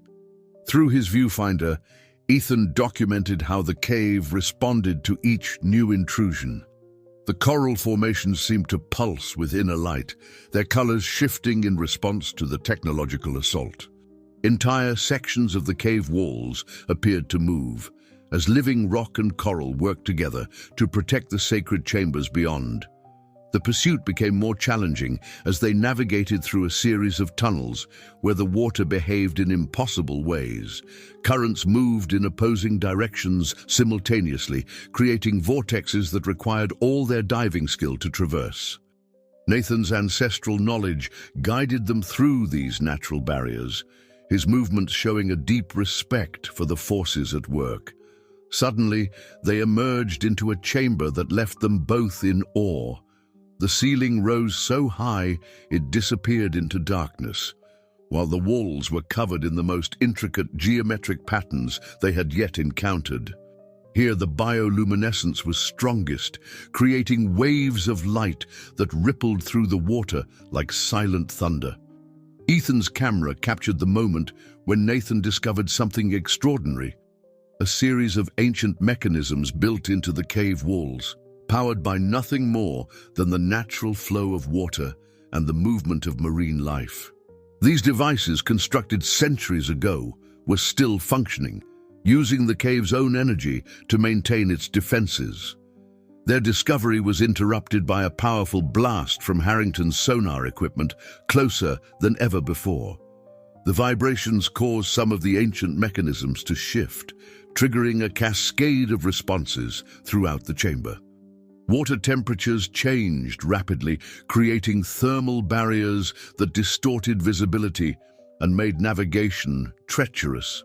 Through his viewfinder, Ethan documented how the cave responded to each new intrusion. The coral formations seemed to pulse with inner light, their colors shifting in response to the technological assault. Entire sections of the cave walls appeared to move, as living rock and coral worked together to protect the sacred chambers beyond. The pursuit became more challenging as they navigated through a series of tunnels where the water behaved in impossible ways. Currents moved in opposing directions simultaneously, creating vortexes that required all their diving skill to traverse. Nathan's ancestral knowledge guided them through these natural barriers, his movements showing a deep respect for the forces at work. Suddenly, they emerged into a chamber that left them both in awe. The ceiling rose so high it disappeared into darkness, while the walls were covered in the most intricate geometric patterns they had yet encountered. Here the bioluminescence was strongest, creating waves of light that rippled through the water like silent thunder. Ethan's camera captured the moment when Nathan discovered something extraordinary. A series of ancient mechanisms built into the cave walls, powered by nothing more than the natural flow of water and the movement of marine life. These devices, constructed centuries ago, were still functioning, using the cave's own energy to maintain its defenses. Their discovery was interrupted by a powerful blast from Harrington's sonar equipment, closer than ever before. The vibrations caused some of the ancient mechanisms to shift, triggering a cascade of responses throughout the chamber. Water temperatures changed rapidly, creating thermal barriers that distorted visibility and made navigation treacherous.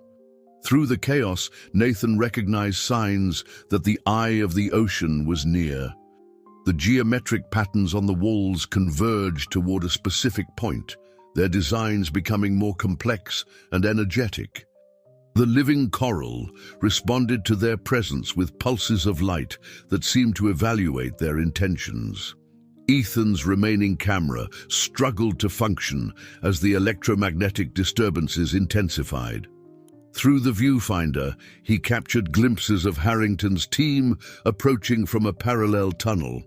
Through the chaos, Nathan recognized signs that the eye of the ocean was near. The geometric patterns on the walls converged toward a specific point, their designs becoming more complex and energetic. The living coral responded to their presence with pulses of light that seemed to evaluate their intentions. Ethan's remaining camera struggled to function as the electromagnetic disturbances intensified. Through the viewfinder, he captured glimpses of Harrington's team approaching from a parallel tunnel.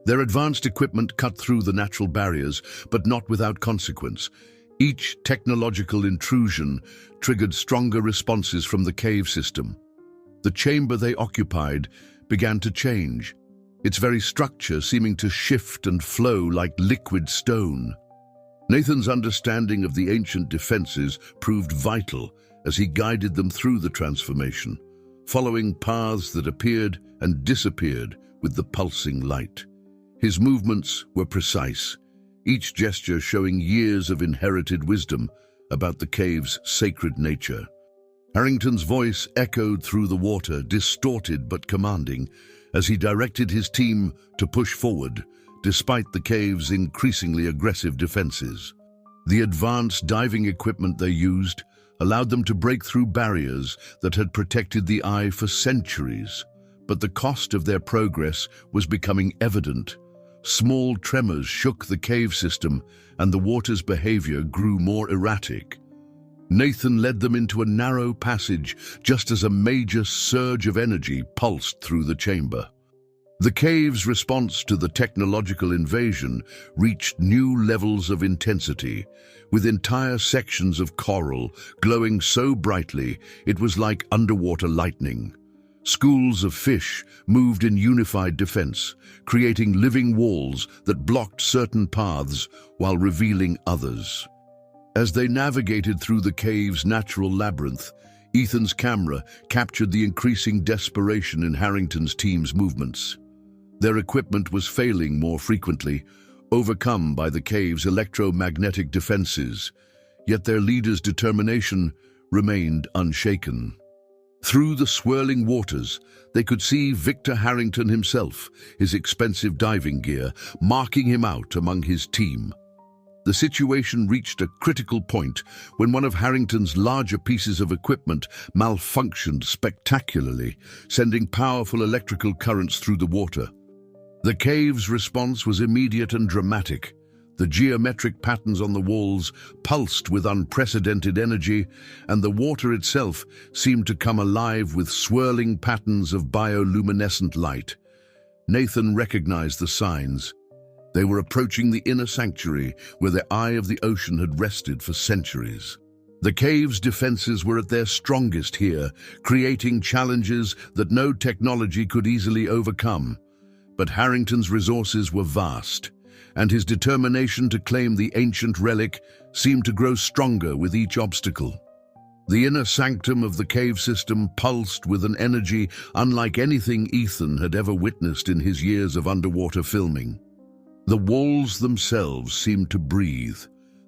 Their advanced equipment cut through the natural barriers, but not without consequence. Each technological intrusion triggered stronger responses from the cave system. The chamber they occupied began to change, its very structure seeming to shift and flow like liquid stone. Nathan's understanding of the ancient defenses proved vital as he guided them through the transformation, following paths that appeared and disappeared with the pulsing light. His movements were precise, each gesture showing years of inherited wisdom about the cave's sacred nature. Harrington's voice echoed through the water, distorted but commanding, as he directed his team to push forward, despite the cave's increasingly aggressive defenses. The advanced diving equipment they used allowed them to break through barriers that had protected the eye for centuries, but the cost of their progress was becoming evident. Small tremors shook the cave system, and the water's behavior grew more erratic. Nathan led them into a narrow passage just as a major surge of energy pulsed through the chamber. The cave's response to the technological invasion reached new levels of intensity, with entire sections of coral glowing so brightly it was like underwater lightning. Schools of fish moved in unified defense, creating living walls that blocked certain paths while revealing others. As they navigated through the cave's natural labyrinth, Ethan's camera captured the increasing desperation in Harrington's team's movements. Their equipment was failing more frequently, overcome by the cave's electromagnetic defenses, yet their leader's determination remained unshaken. Through the swirling waters, they could see Victor Harrington himself, his expensive diving gear, marking him out among his team. The situation reached a critical point when one of Harrington's larger pieces of equipment malfunctioned spectacularly, sending powerful electrical currents through the water. The cave's response was immediate and dramatic. The geometric patterns on the walls pulsed with unprecedented energy, and the water itself seemed to come alive with swirling patterns of bioluminescent light. Nathan recognized the signs. They were approaching the inner sanctuary where the eye of the ocean had rested for centuries. The cave's defenses were at their strongest here, creating challenges that no technology could easily overcome. But Harrington's resources were vast, and his determination to claim the ancient relic seemed to grow stronger with each obstacle. The inner sanctum of the cave system pulsed with an energy unlike anything Ethan had ever witnessed in his years of underwater filming. The walls themselves seemed to breathe,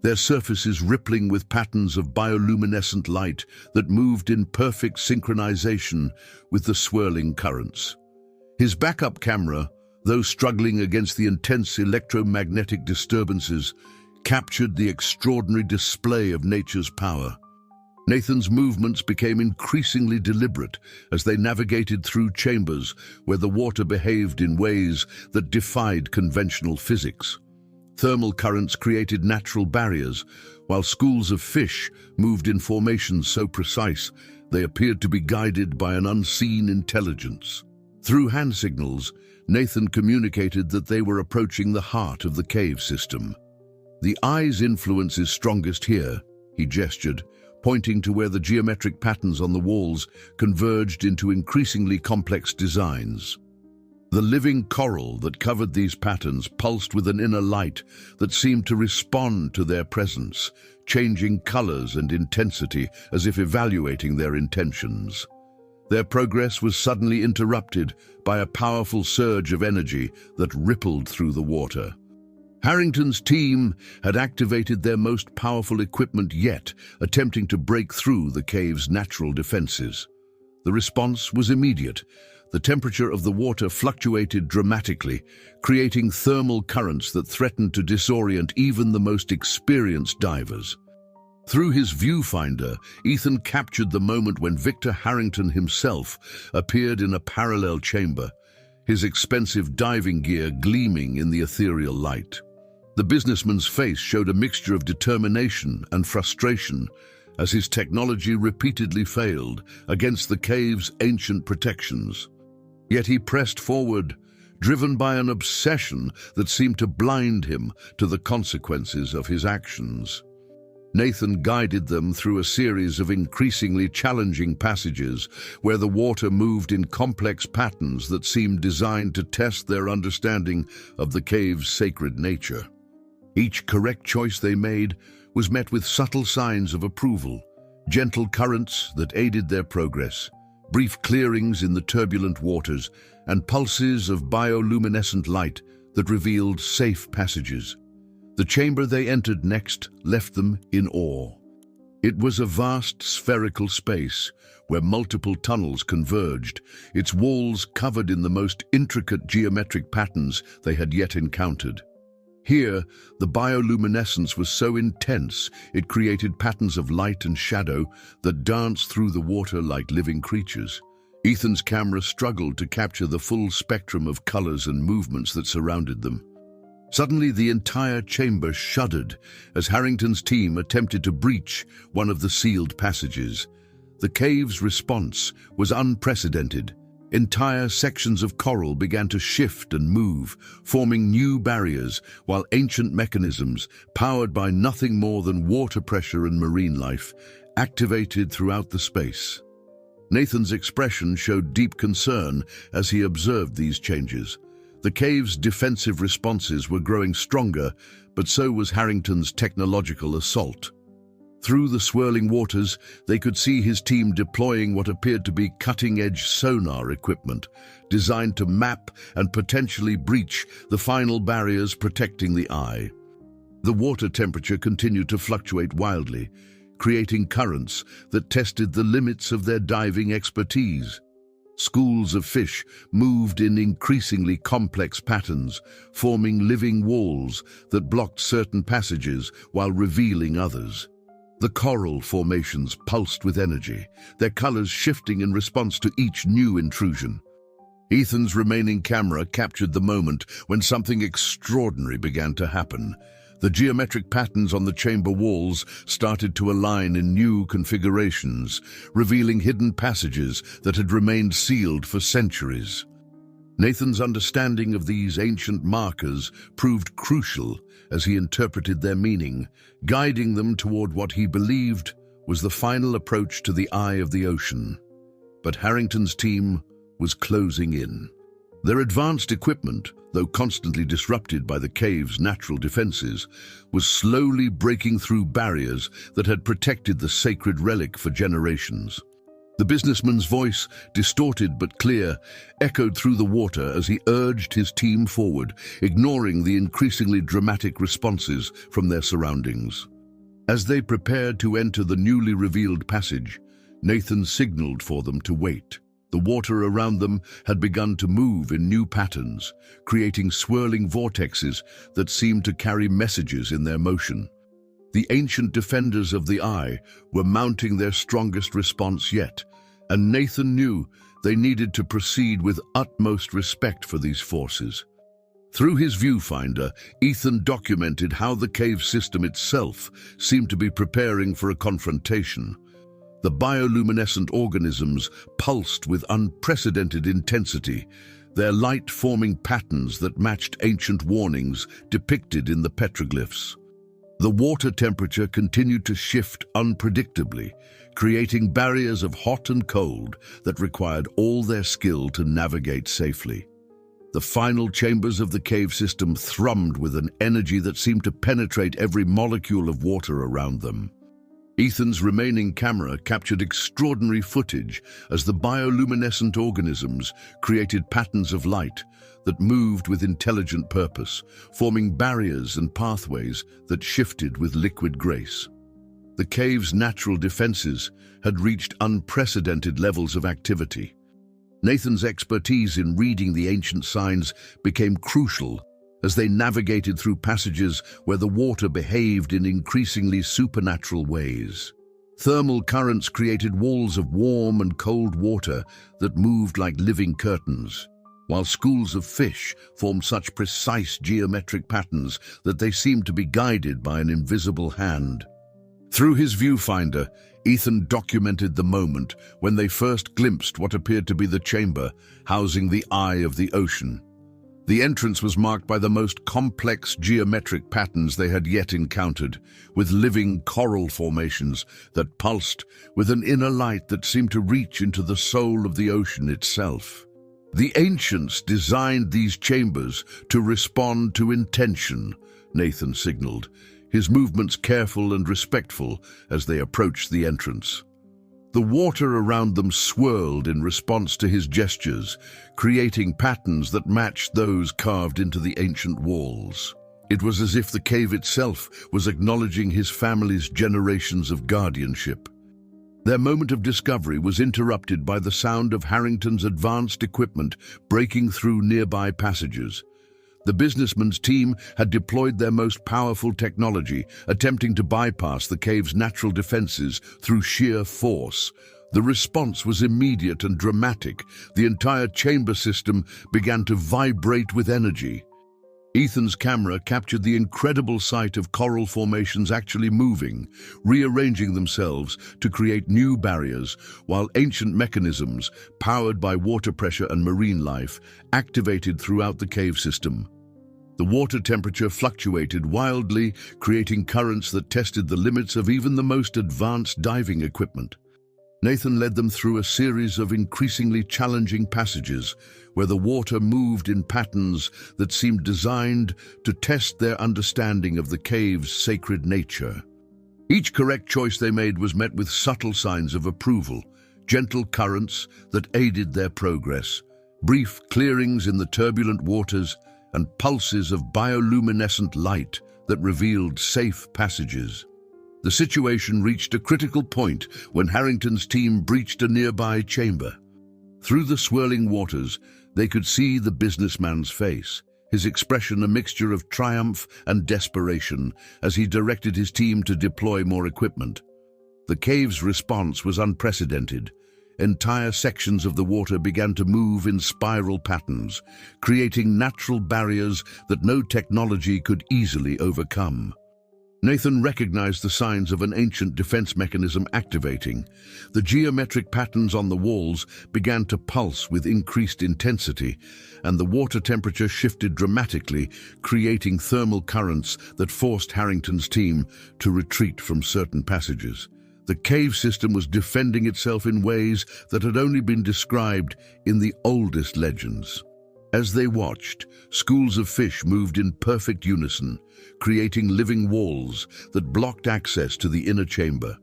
their surfaces rippling with patterns of bioluminescent light that moved in perfect synchronization with the swirling currents. His backup camera, though struggling against the intense electromagnetic disturbances, captured the extraordinary display of nature's power. Nathan's movements became increasingly deliberate as they navigated through chambers where the water behaved in ways that defied conventional physics. Thermal currents created natural barriers, while schools of fish moved in formations so precise they appeared to be guided by an unseen intelligence. Through hand signals, Nathan communicated that they were approaching the heart of the cave system. "The eye's influence is strongest here," he gestured, pointing to where the geometric patterns on the walls converged into increasingly complex designs. The living coral that covered these patterns pulsed with an inner light that seemed to respond to their presence, changing colors and intensity as if evaluating their intentions. Their progress was suddenly interrupted by a powerful surge of energy that rippled through the water. Harrington's team had activated their most powerful equipment yet, attempting to break through the cave's natural defenses. The response was immediate. The temperature of the water fluctuated dramatically, creating thermal currents that threatened to disorient even the most experienced divers. Through his viewfinder, Ethan captured the moment when Victor Harrington himself appeared in a parallel chamber, his expensive diving gear gleaming in the ethereal light. The businessman's face showed a mixture of determination and frustration as his technology repeatedly failed against the cave's ancient protections. Yet he pressed forward, driven by an obsession that seemed to blind him to the consequences of his actions. Nathan guided them through a series of increasingly challenging passages where the water moved in complex patterns that seemed designed to test their understanding of the cave's sacred nature. Each correct choice they made was met with subtle signs of approval, gentle currents that aided their progress, brief clearings in the turbulent waters, and pulses of bioluminescent light that revealed safe passages. The chamber they entered next left them in awe. It was a vast spherical space where multiple tunnels converged, its walls covered in the most intricate geometric patterns they had yet encountered. Here, the bioluminescence was so intense it created patterns of light and shadow that danced through the water like living creatures. Ethan's camera struggled to capture the full spectrum of colors and movements that surrounded them. Suddenly, the entire chamber shuddered as Harrington's team attempted to breach one of the sealed passages. The cave's response was unprecedented. Entire sections of coral began to shift and move, forming new barriers, while ancient mechanisms, powered by nothing more than water pressure and marine life, activated throughout the space. Nathan's expression showed deep concern as he observed these changes. The cave's defensive responses were growing stronger, but so was Harrington's technological assault. Through the swirling waters, they could see his team deploying what appeared to be cutting-edge sonar equipment, designed to map and potentially breach the final barriers protecting the eye. The water temperature continued to fluctuate wildly, creating currents that tested the limits of their diving expertise. Schools of fish moved in increasingly complex patterns, forming living walls that blocked certain passages while revealing others. The coral formations pulsed with energy, their colors shifting in response to each new intrusion. Ethan's remaining camera captured the moment when something extraordinary began to happen. The geometric patterns on the chamber walls started to align in new configurations, revealing hidden passages that had remained sealed for centuries. Nathan's understanding of these ancient markers proved crucial as he interpreted their meaning, guiding them toward what he believed was the final approach to the eye of the ocean. But Harrington's team was closing in. Their advanced equipment, though constantly disrupted by the cave's natural defenses, was slowly breaking through barriers that had protected the sacred relic for generations. The businessman's voice, distorted but clear, echoed through the water as he urged his team forward, ignoring the increasingly dramatic responses from their surroundings. As they prepared to enter the newly revealed passage, Nathan signaled for them to wait. The water around them had begun to move in new patterns, creating swirling vortexes that seemed to carry messages in their motion. The ancient defenders of the eye were mounting their strongest response yet, and Nathan knew they needed to proceed with utmost respect for these forces. Through his viewfinder, Ethan documented how the cave system itself seemed to be preparing for a confrontation. The bioluminescent organisms pulsed with unprecedented intensity, their light-forming patterns that matched ancient warnings depicted in the petroglyphs. The water temperature continued to shift unpredictably, creating barriers of hot and cold that required all their skill to navigate safely. The final chambers of the cave system thrummed with an energy that seemed to penetrate every molecule of water around them. Ethan's remaining camera captured extraordinary footage as the bioluminescent organisms created patterns of light that moved with intelligent purpose, forming barriers and pathways that shifted with liquid grace. The cave's natural defenses had reached unprecedented levels of activity. Nathan's expertise in reading the ancient signs became crucial as they navigated through passages where the water behaved in increasingly supernatural ways. Thermal currents created walls of warm and cold water that moved like living curtains, while schools of fish formed such precise geometric patterns that they seemed to be guided by an invisible hand. Through his viewfinder, Ethan documented the moment when they first glimpsed what appeared to be the chamber housing the eye of the ocean. The entrance was marked by the most complex geometric patterns they had yet encountered, with living coral formations that pulsed with an inner light that seemed to reach into the soul of the ocean itself. The ancients designed these chambers to respond to intention, Nathan signaled, his movements careful and respectful as they approached the entrance. The water around them swirled in response to his gestures, creating patterns that matched those carved into the ancient walls. It was as if the cave itself was acknowledging his family's generations of guardianship. Their moment of discovery was interrupted by the sound of Harrington's advanced equipment breaking through nearby passages. The businessman's team had deployed their most powerful technology, attempting to bypass the cave's natural defenses through sheer force. The response was immediate and dramatic. The entire chamber system began to vibrate with energy. Ethan's camera captured the incredible sight of coral formations actually moving, rearranging themselves to create new barriers, while ancient mechanisms, powered by water pressure and marine life, activated throughout the cave system. The water temperature fluctuated wildly, creating currents that tested the limits of even the most advanced diving equipment. Nathan led them through a series of increasingly challenging passages where the water moved in patterns that seemed designed to test their understanding of the cave's sacred nature. Each correct choice they made was met with subtle signs of approval, gentle currents that aided their progress, brief clearings in the turbulent waters, and pulses of bioluminescent light that revealed safe passages. The situation reached a critical point when Harrington's team breached a nearby chamber. Through the swirling waters, they could see the businessman's face, his expression a mixture of triumph and desperation as he directed his team to deploy more equipment. The cave's response was unprecedented. Entire sections of the water began to move in spiral patterns, creating natural barriers that no technology could easily overcome. Nathan recognized the signs of an ancient defense mechanism activating. The geometric patterns on the walls began to pulse with increased intensity, and the water temperature shifted dramatically, creating thermal currents that forced Harrington's team to retreat from certain passages. The cave system was defending itself in ways that had only been described in the oldest legends. As they watched, schools of fish moved in perfect unison, creating living walls that blocked access to the inner chamber.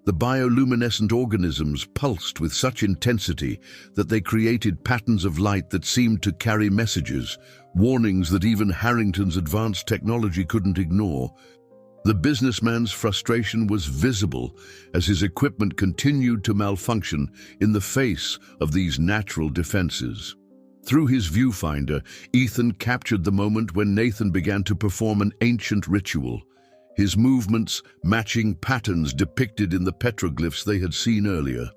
The bioluminescent organisms pulsed with such intensity that they created patterns of light that seemed to carry messages, warnings that even Harrington's advanced technology couldn't ignore. The businessman's frustration was visible as his equipment continued to malfunction in the face of these natural defenses. Through his viewfinder, Ethan captured the moment when Nathan began to perform an ancient ritual, his movements matching patterns depicted in the petroglyphs they had seen earlier.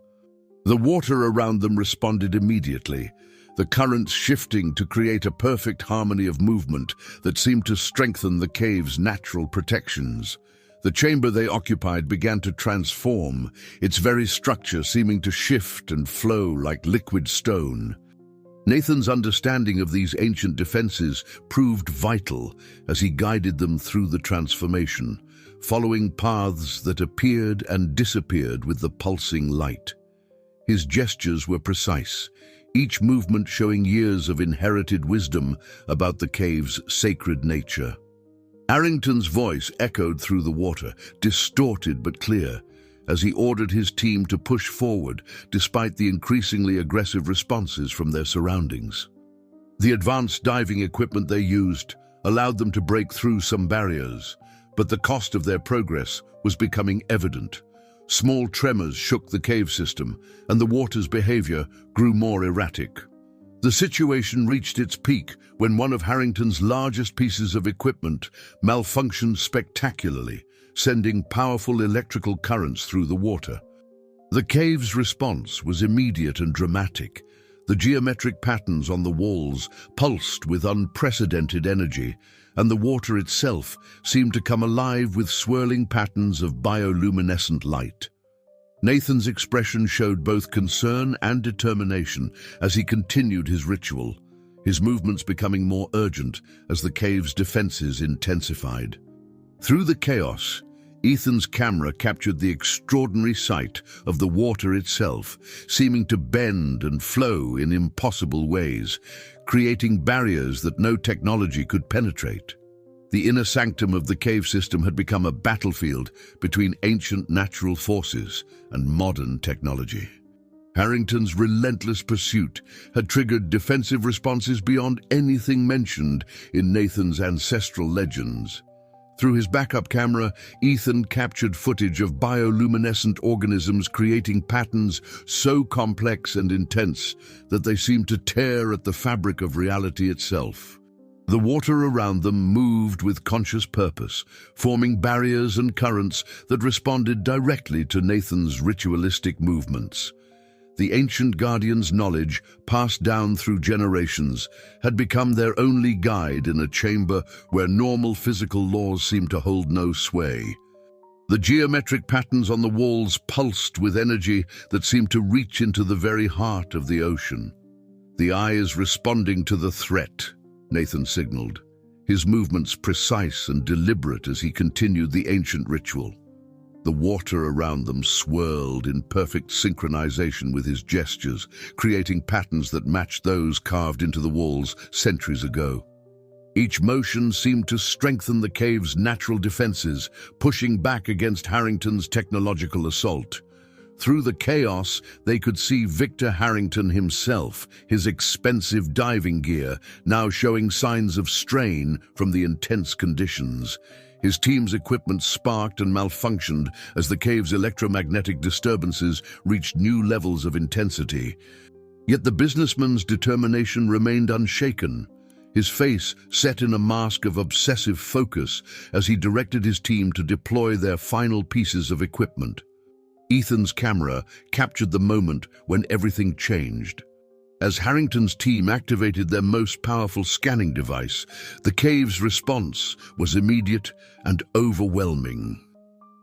The water around them responded immediately, the currents shifting to create a perfect harmony of movement that seemed to strengthen the cave's natural protections. The chamber they occupied began to transform, its very structure seeming to shift and flow like liquid stone. Nathan's understanding of these ancient defenses proved vital as he guided them through the transformation, following paths that appeared and disappeared with the pulsing light. His gestures were precise, each movement showing years of inherited wisdom about the cave's sacred nature. Harrington's voice echoed through the water, distorted but clear, as he ordered his team to push forward despite the increasingly aggressive responses from their surroundings. The advanced diving equipment they used allowed them to break through some barriers, but the cost of their progress was becoming evident. Small tremors shook the cave system, and the water's behavior grew more erratic. The situation reached its peak when one of Harrington's largest pieces of equipment malfunctioned spectacularly, sending powerful electrical currents through the water. The cave's response was immediate and dramatic. The geometric patterns on the walls pulsed with unprecedented energy, and the water itself seemed to come alive with swirling patterns of bioluminescent light. Nathan's expression showed both concern and determination as he continued his ritual, his movements becoming more urgent as the cave's defenses intensified. Through the chaos, Ethan's camera captured the extraordinary sight of the water itself, seeming to bend and flow in impossible ways, creating barriers that no technology could penetrate. The inner sanctum of the cave system had become a battlefield between ancient natural forces and modern technology. Harrington's relentless pursuit had triggered defensive responses beyond anything mentioned in Nathan's ancestral legends. Through his backup camera, Ethan captured footage of bioluminescent organisms creating patterns so complex and intense that they seemed to tear at the fabric of reality itself. The water around them moved with conscious purpose, forming barriers and currents that responded directly to Nathan's ritualistic movements. The ancient guardian's knowledge, passed down through generations, had become their only guide in a chamber where normal physical laws seemed to hold no sway. The geometric patterns on the walls pulsed with energy that seemed to reach into the very heart of the ocean. "The eye is responding to the threat," Nathan signaled, his movements precise and deliberate as he continued the ancient ritual. The water around them swirled in perfect synchronization with his gestures, creating patterns that matched those carved into the walls centuries ago. Each motion seemed to strengthen the cave's natural defenses, pushing back against Harrington's technological assault. Through the chaos, they could see Victor Harrington himself, his expensive diving gear, now showing signs of strain from the intense conditions. His team's equipment sparked and malfunctioned as the cave's electromagnetic disturbances reached new levels of intensity. Yet the businessman's determination remained unshaken, his face set in a mask of obsessive focus as he directed his team to deploy their final pieces of equipment. Ethan's camera captured the moment when everything changed. As Harrington's team activated their most powerful scanning device, the cave's response was immediate and overwhelming.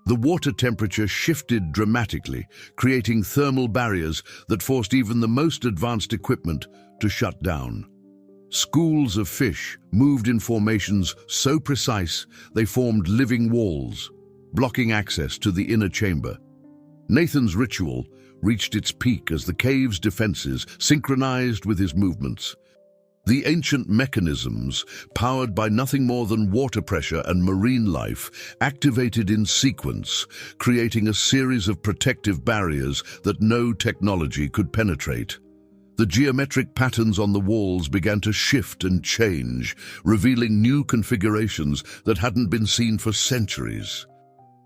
The water temperature shifted dramatically, creating thermal barriers that forced even the most advanced equipment to shut down. Schools of fish moved in formations so precise they formed living walls, blocking access to the inner chamber. Nathan's ritual reached its peak as the cave's defenses synchronized with his movements. The ancient mechanisms, powered by nothing more than water pressure and marine life, activated in sequence, creating a series of protective barriers that no technology could penetrate. The geometric patterns on the walls began to shift and change, revealing new configurations that hadn't been seen for centuries.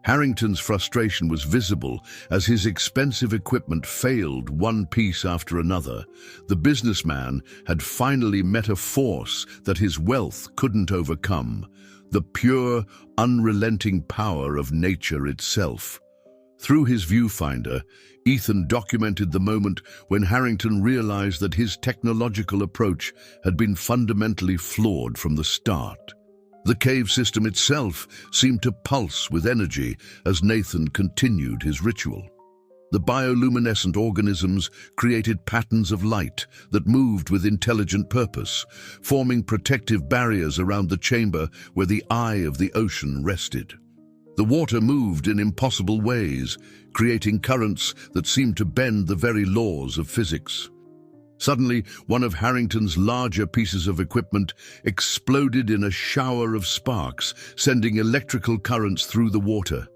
Harrington's frustration was visible as his expensive equipment failed one piece after another. The businessman had finally met a force that his wealth couldn't overcome, the pure, unrelenting power of nature itself. Through his viewfinder, Ethan documented the moment when Harrington realized that his technological approach had been fundamentally flawed from the start. The cave system itself seemed to pulse with energy as Nathan continued his ritual. The bioluminescent organisms created patterns of light that moved with intelligent purpose, forming protective barriers around the chamber where the eye of the ocean rested. The water moved in impossible ways, creating currents that seemed to bend the very laws of physics. Suddenly, one of Harrington's larger pieces of equipment exploded in a shower of sparks, sending electrical currents through the water.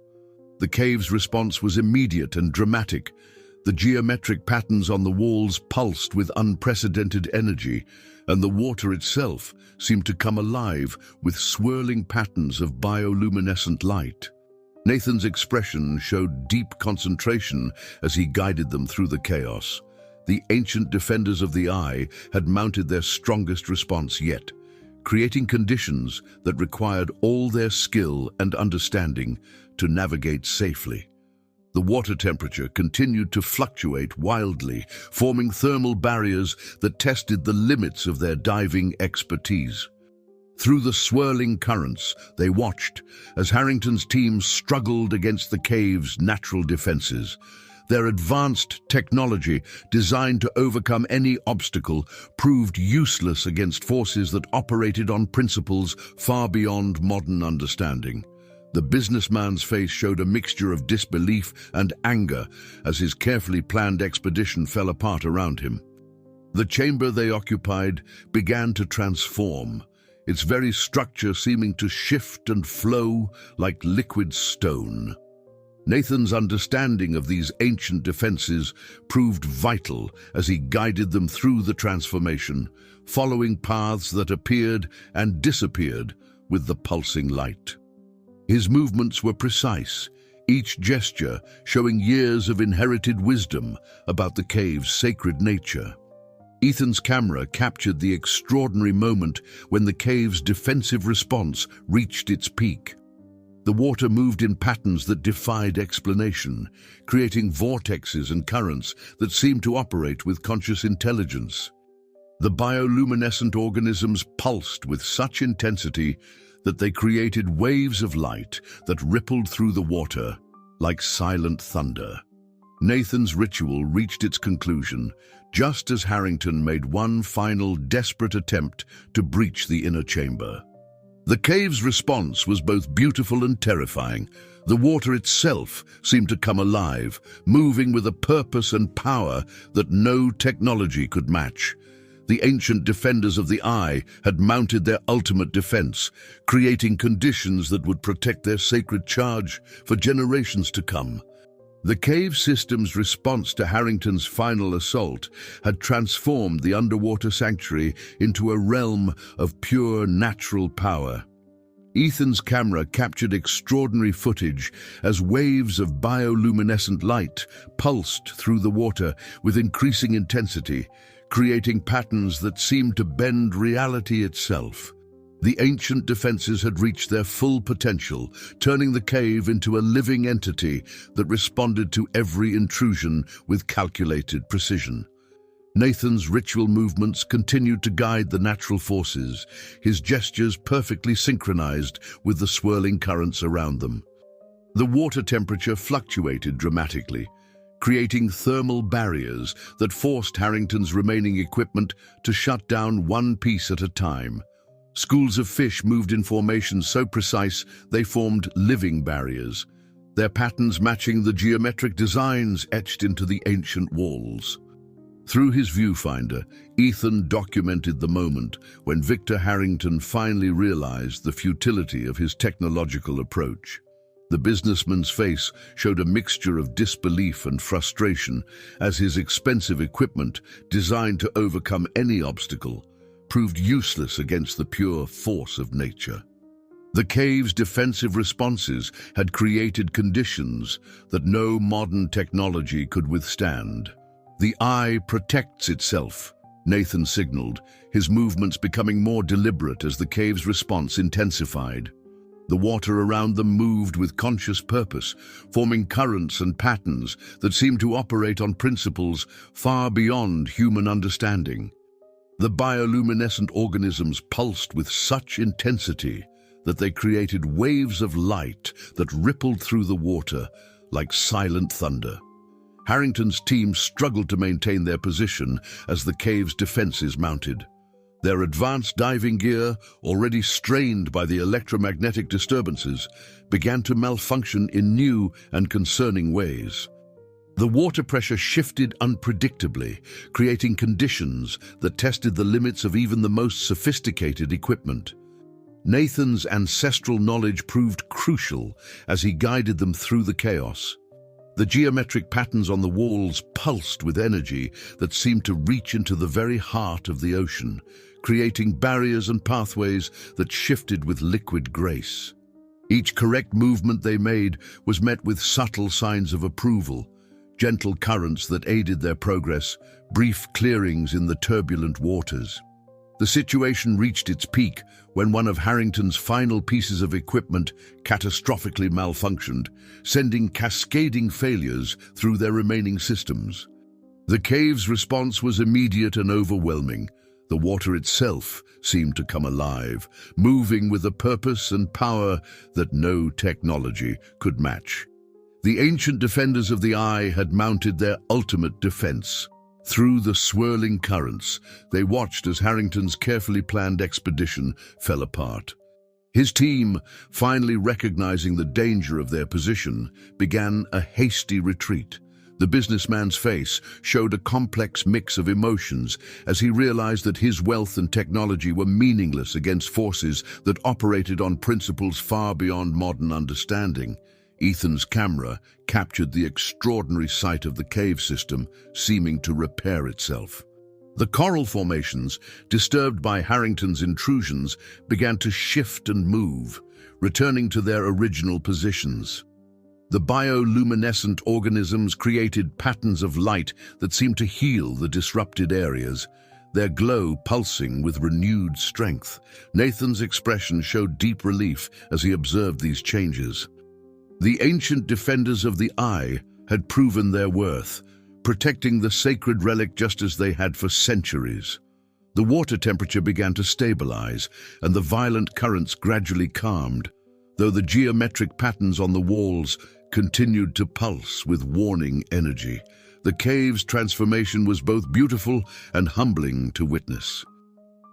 The cave's response was immediate and dramatic. The geometric patterns on the walls pulsed with unprecedented energy, and the water itself seemed to come alive with swirling patterns of bioluminescent light. Nathan's expression showed deep concentration as he guided them through the chaos. The ancient defenders of the eye had mounted their strongest response yet, creating conditions that required all their skill and understanding to navigate safely. The water temperature continued to fluctuate wildly, forming thermal barriers that tested the limits of their diving expertise. Through the swirling currents, they watched as Harrington's team struggled against the cave's natural defenses. Their advanced technology, designed to overcome any obstacle, proved useless against forces that operated on principles far beyond modern understanding. The businessman's face showed a mixture of disbelief and anger as his carefully planned expedition fell apart around him. The chamber they occupied began to transform, its very structure seeming to shift and flow like liquid stone. Nathan's understanding of these ancient defenses proved vital as he guided them through the transformation, following paths that appeared and disappeared with the pulsing light. His movements were precise, each gesture showing years of inherited wisdom about the cave's sacred nature. Ethan's camera captured the extraordinary moment when the cave's defensive response reached its peak. The water moved in patterns that defied explanation, creating vortexes and currents that seemed to operate with conscious intelligence. The bioluminescent organisms pulsed with such intensity that they created waves of light that rippled through the water like silent thunder. Nathan's ritual reached its conclusion just as Harrington made one final desperate attempt to breach the inner chamber. The cave's response was both beautiful and terrifying. The water itself seemed to come alive, moving with a purpose and power that no technology could match. The ancient defenders of the eye had mounted their ultimate defense, creating conditions that would protect their sacred charge for generations to come. The cave system's response to Harrington's final assault had transformed the underwater sanctuary into a realm of pure natural power. Ethan's camera captured extraordinary footage as waves of bioluminescent light pulsed through the water with increasing intensity, creating patterns that seemed to bend reality itself. The ancient defenses had reached their full potential, turning the cave into a living entity that responded to every intrusion with calculated precision. Nathan's ritual movements continued to guide the natural forces, his gestures perfectly synchronized with the swirling currents around them. The water temperature fluctuated dramatically, creating thermal barriers that forced Harrington's remaining equipment to shut down one piece at a time. Schools of fish moved in formations so precise they formed living barriers, their patterns matching the geometric designs etched into the ancient walls. Through his viewfinder, Ethan documented the moment when Victor Harrington finally realized the futility of his technological approach. The businessman's face showed a mixture of disbelief and frustration as his expensive equipment, designed to overcome any obstacle, proved useless against the pure force of nature. The cave's defensive responses had created conditions that no modern technology could withstand. "The eye protects itself," Nathan signaled, his movements becoming more deliberate as the cave's response intensified. The water around them moved with conscious purpose, forming currents and patterns that seemed to operate on principles far beyond human understanding. The bioluminescent organisms pulsed with such intensity that they created waves of light that rippled through the water like silent thunder. Harrington's team struggled to maintain their position as the cave's defenses mounted. Their advanced diving gear, already strained by the electromagnetic disturbances, began to malfunction in new and concerning ways. The water pressure shifted unpredictably, creating conditions that tested the limits of even the most sophisticated equipment. Nathan's ancestral knowledge proved crucial as he guided them through the chaos. The geometric patterns on the walls pulsed with energy that seemed to reach into the very heart of the ocean, creating barriers and pathways that shifted with liquid grace. Each correct movement they made was met with subtle signs of approval, gentle currents that aided their progress, brief clearings in the turbulent waters. The situation reached its peak when one of Harrington's final pieces of equipment catastrophically malfunctioned, sending cascading failures through their remaining systems. The cave's response was immediate and overwhelming. The water itself seemed to come alive, moving with a purpose and power that no technology could match. The ancient defenders of the eye had mounted their ultimate defense. Through the swirling currents, they watched as Harrington's carefully planned expedition fell apart. His team, finally recognizing the danger of their position, began a hasty retreat. The businessman's face showed a complex mix of emotions as he realized that his wealth and technology were meaningless against forces that operated on principles far beyond modern understanding. Ethan's camera captured the extraordinary sight of the cave system seeming to repair itself. The coral formations, disturbed by Harrington's intrusions, began to shift and move, returning to their original positions. The bioluminescent organisms created patterns of light that seemed to heal the disrupted areas, their glow pulsing with renewed strength. Nathan's expression showed deep relief as he observed these changes. The ancient defenders of the eye had proven their worth, protecting the sacred relic just as they had for centuries. The water temperature began to stabilize, and the violent currents gradually calmed, though the geometric patterns on the walls continued to pulse with warning energy. The cave's transformation was both beautiful and humbling to witness.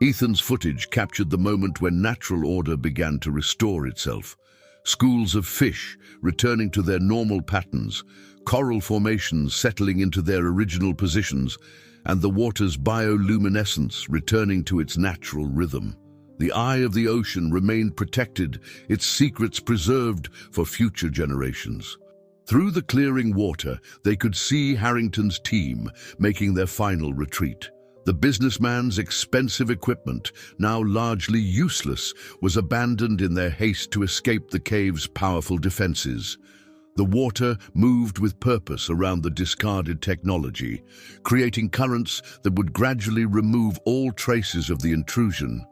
Ethan's footage captured the moment when natural order began to restore itself. Schools of fish returning to their normal patterns, coral formations settling into their original positions, and the water's bioluminescence returning to its natural rhythm. The eye of the ocean remained protected, its secrets preserved for future generations. Through the clearing water, they could see Harrington's team making their final retreat. The businessman's expensive equipment, now largely useless, was abandoned in their haste to escape the cave's powerful defenses. The water moved with purpose around the discarded technology, creating currents that would gradually remove all traces of the intrusion.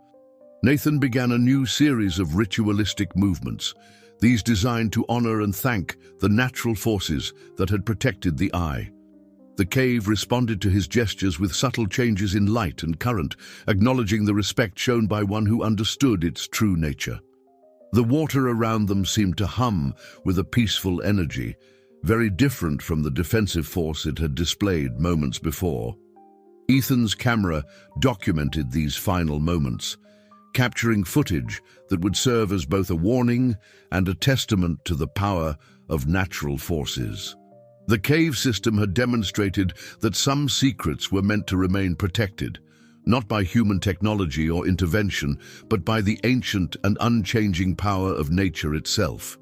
Nathan began a new series of ritualistic movements, these designed to honor and thank the natural forces that had protected the eye. The cave responded to his gestures with subtle changes in light and current, acknowledging the respect shown by one who understood its true nature. The water around them seemed to hum with a peaceful energy, very different from the defensive force it had displayed moments before. Ethan's camera documented these final moments, capturing footage that would serve as both a warning and a testament to the power of natural forces. The cave system had demonstrated that some secrets were meant to remain protected, not by human technology or intervention, but by the ancient and unchanging power of nature itself.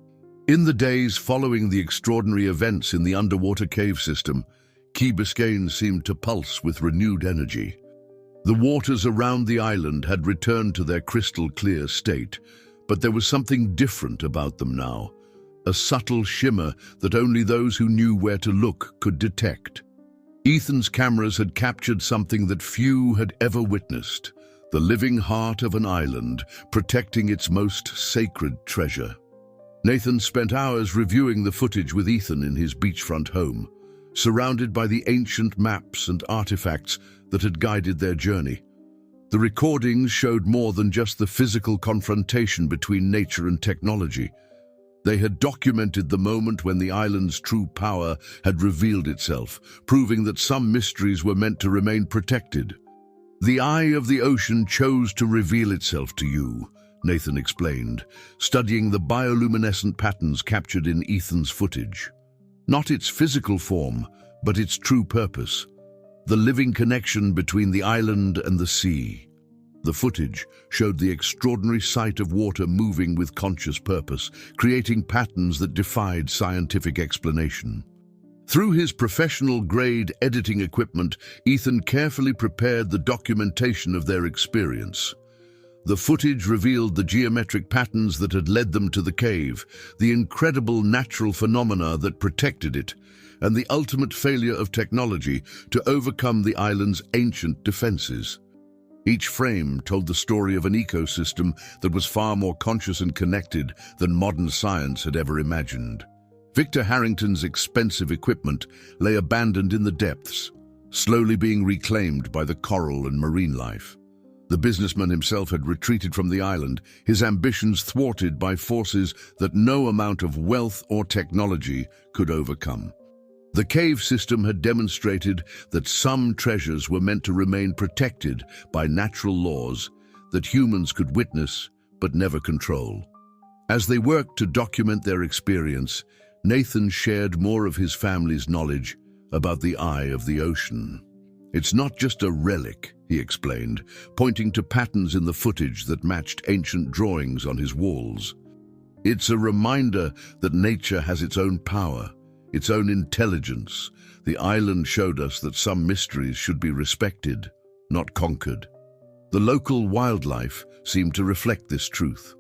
In the days following the extraordinary events in the underwater cave system, Key Biscayne seemed to pulse with renewed energy. The waters around the island had returned to their crystal-clear state, but there was something different about them now, a subtle shimmer that only those who knew where to look could detect. Ethan's cameras had captured something that few had ever witnessed, the living heart of an island, protecting its most sacred treasure. Nathan spent hours reviewing the footage with Ethan in his beachfront home, surrounded by the ancient maps and artifacts that had guided their journey. The recordings showed more than just the physical confrontation between nature and technology. They had documented the moment when the island's true power had revealed itself, proving that some mysteries were meant to remain protected. "The eye of the ocean chose to reveal itself to you," Nathan explained, studying the bioluminescent patterns captured in Ethan's footage. Not its physical form, but its true purpose, the living connection between the island and the sea. The footage showed the extraordinary sight of water moving with conscious purpose, creating patterns that defied scientific explanation. Through his professional-grade editing equipment, Ethan carefully prepared the documentation of their experience. The footage revealed the geometric patterns that had led them to the cave, the incredible natural phenomena that protected it, and the ultimate failure of technology to overcome the island's ancient defenses. Each frame told the story of an ecosystem that was far more conscious and connected than modern science had ever imagined. Victor Harrington's expensive equipment lay abandoned in the depths, slowly being reclaimed by the coral and marine life. The businessman himself had retreated from the island, his ambitions thwarted by forces that no amount of wealth or technology could overcome. The cave system had demonstrated that some treasures were meant to remain protected by natural laws that humans could witness but never control. As they worked to document their experience, Nathan shared more of his family's knowledge about the eye of the ocean. "It's not just a relic," he explained, pointing to patterns in the footage that matched ancient drawings on his walls. "It's a reminder that nature has its own power, its own intelligence. The island showed us that some mysteries should be respected, not conquered." The local wildlife seemed to reflect this truth.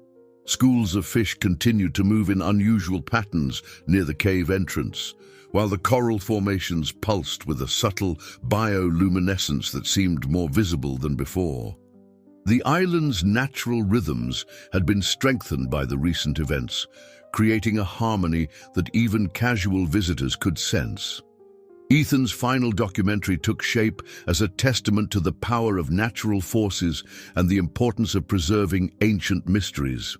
Schools of fish continued to move in unusual patterns near the cave entrance, while the coral formations pulsed with a subtle bioluminescence that seemed more visible than before. The island's natural rhythms had been strengthened by the recent events, creating a harmony that even casual visitors could sense. Ethan's final documentary took shape as a testament to the power of natural forces and the importance of preserving ancient mysteries.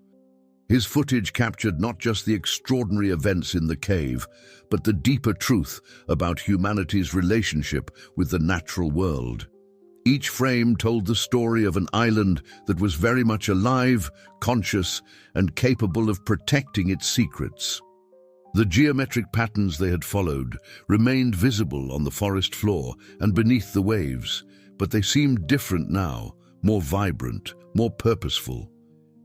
His footage captured not just the extraordinary events in the cave, but the deeper truth about humanity's relationship with the natural world. Each frame told the story of an island that was very much alive, conscious, and capable of protecting its secrets. The geometric patterns they had followed remained visible on the forest floor and beneath the waves, but they seemed different now, more vibrant, more purposeful.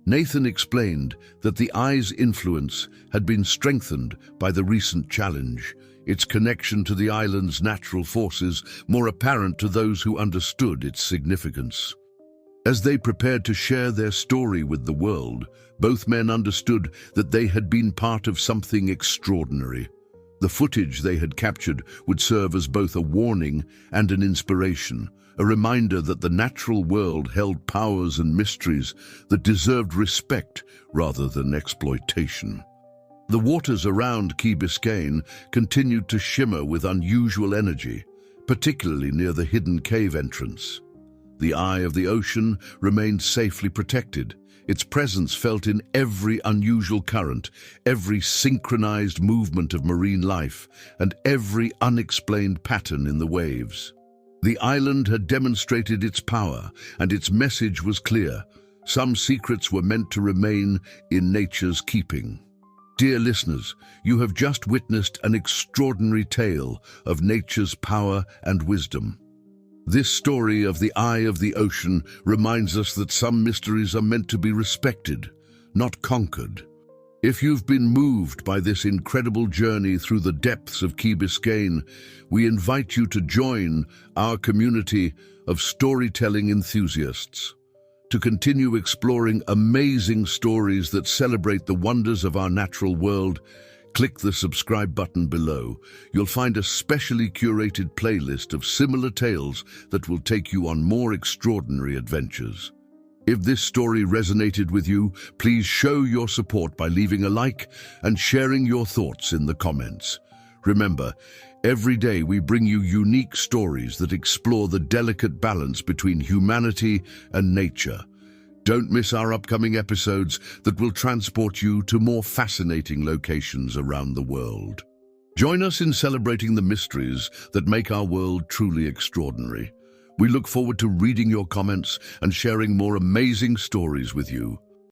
Nathan explained that the eye's influence had been strengthened by the recent challenge, its connection to the island's natural forces more apparent to those who understood its significance. As they prepared to share their story with the world, both men understood that they had been part of something extraordinary. The footage they had captured would serve as both a warning and an inspiration, a reminder that the natural world held powers and mysteries that deserved respect rather than exploitation. The waters around Key Biscayne continued to shimmer with unusual energy, particularly near the hidden cave entrance. The eye of the ocean remained safely protected, its presence felt in every unusual current, every synchronized movement of marine life, and every unexplained pattern in the waves. The island had demonstrated its power, and its message was clear. Some secrets were meant to remain in nature's keeping. Dear listeners, you have just witnessed an extraordinary tale of nature's power and wisdom. This story of the eye of the ocean reminds us that some mysteries are meant to be respected, not conquered. If you've been moved by this incredible journey through the depths of Key Biscayne, we invite you to join our community of storytelling enthusiasts. To continue exploring amazing stories that celebrate the wonders of our natural world, click the subscribe button below. You'll find a specially curated playlist of similar tales that will take you on more extraordinary adventures. If this story resonated with you, please show your support by leaving a like and sharing your thoughts in the comments. Remember, every day we bring you unique stories that explore the delicate balance between humanity and nature. Don't miss our upcoming episodes that will transport you to more fascinating locations around the world. Join us in celebrating the mysteries that make our world truly extraordinary. We look forward to reading your comments and sharing more amazing stories with you.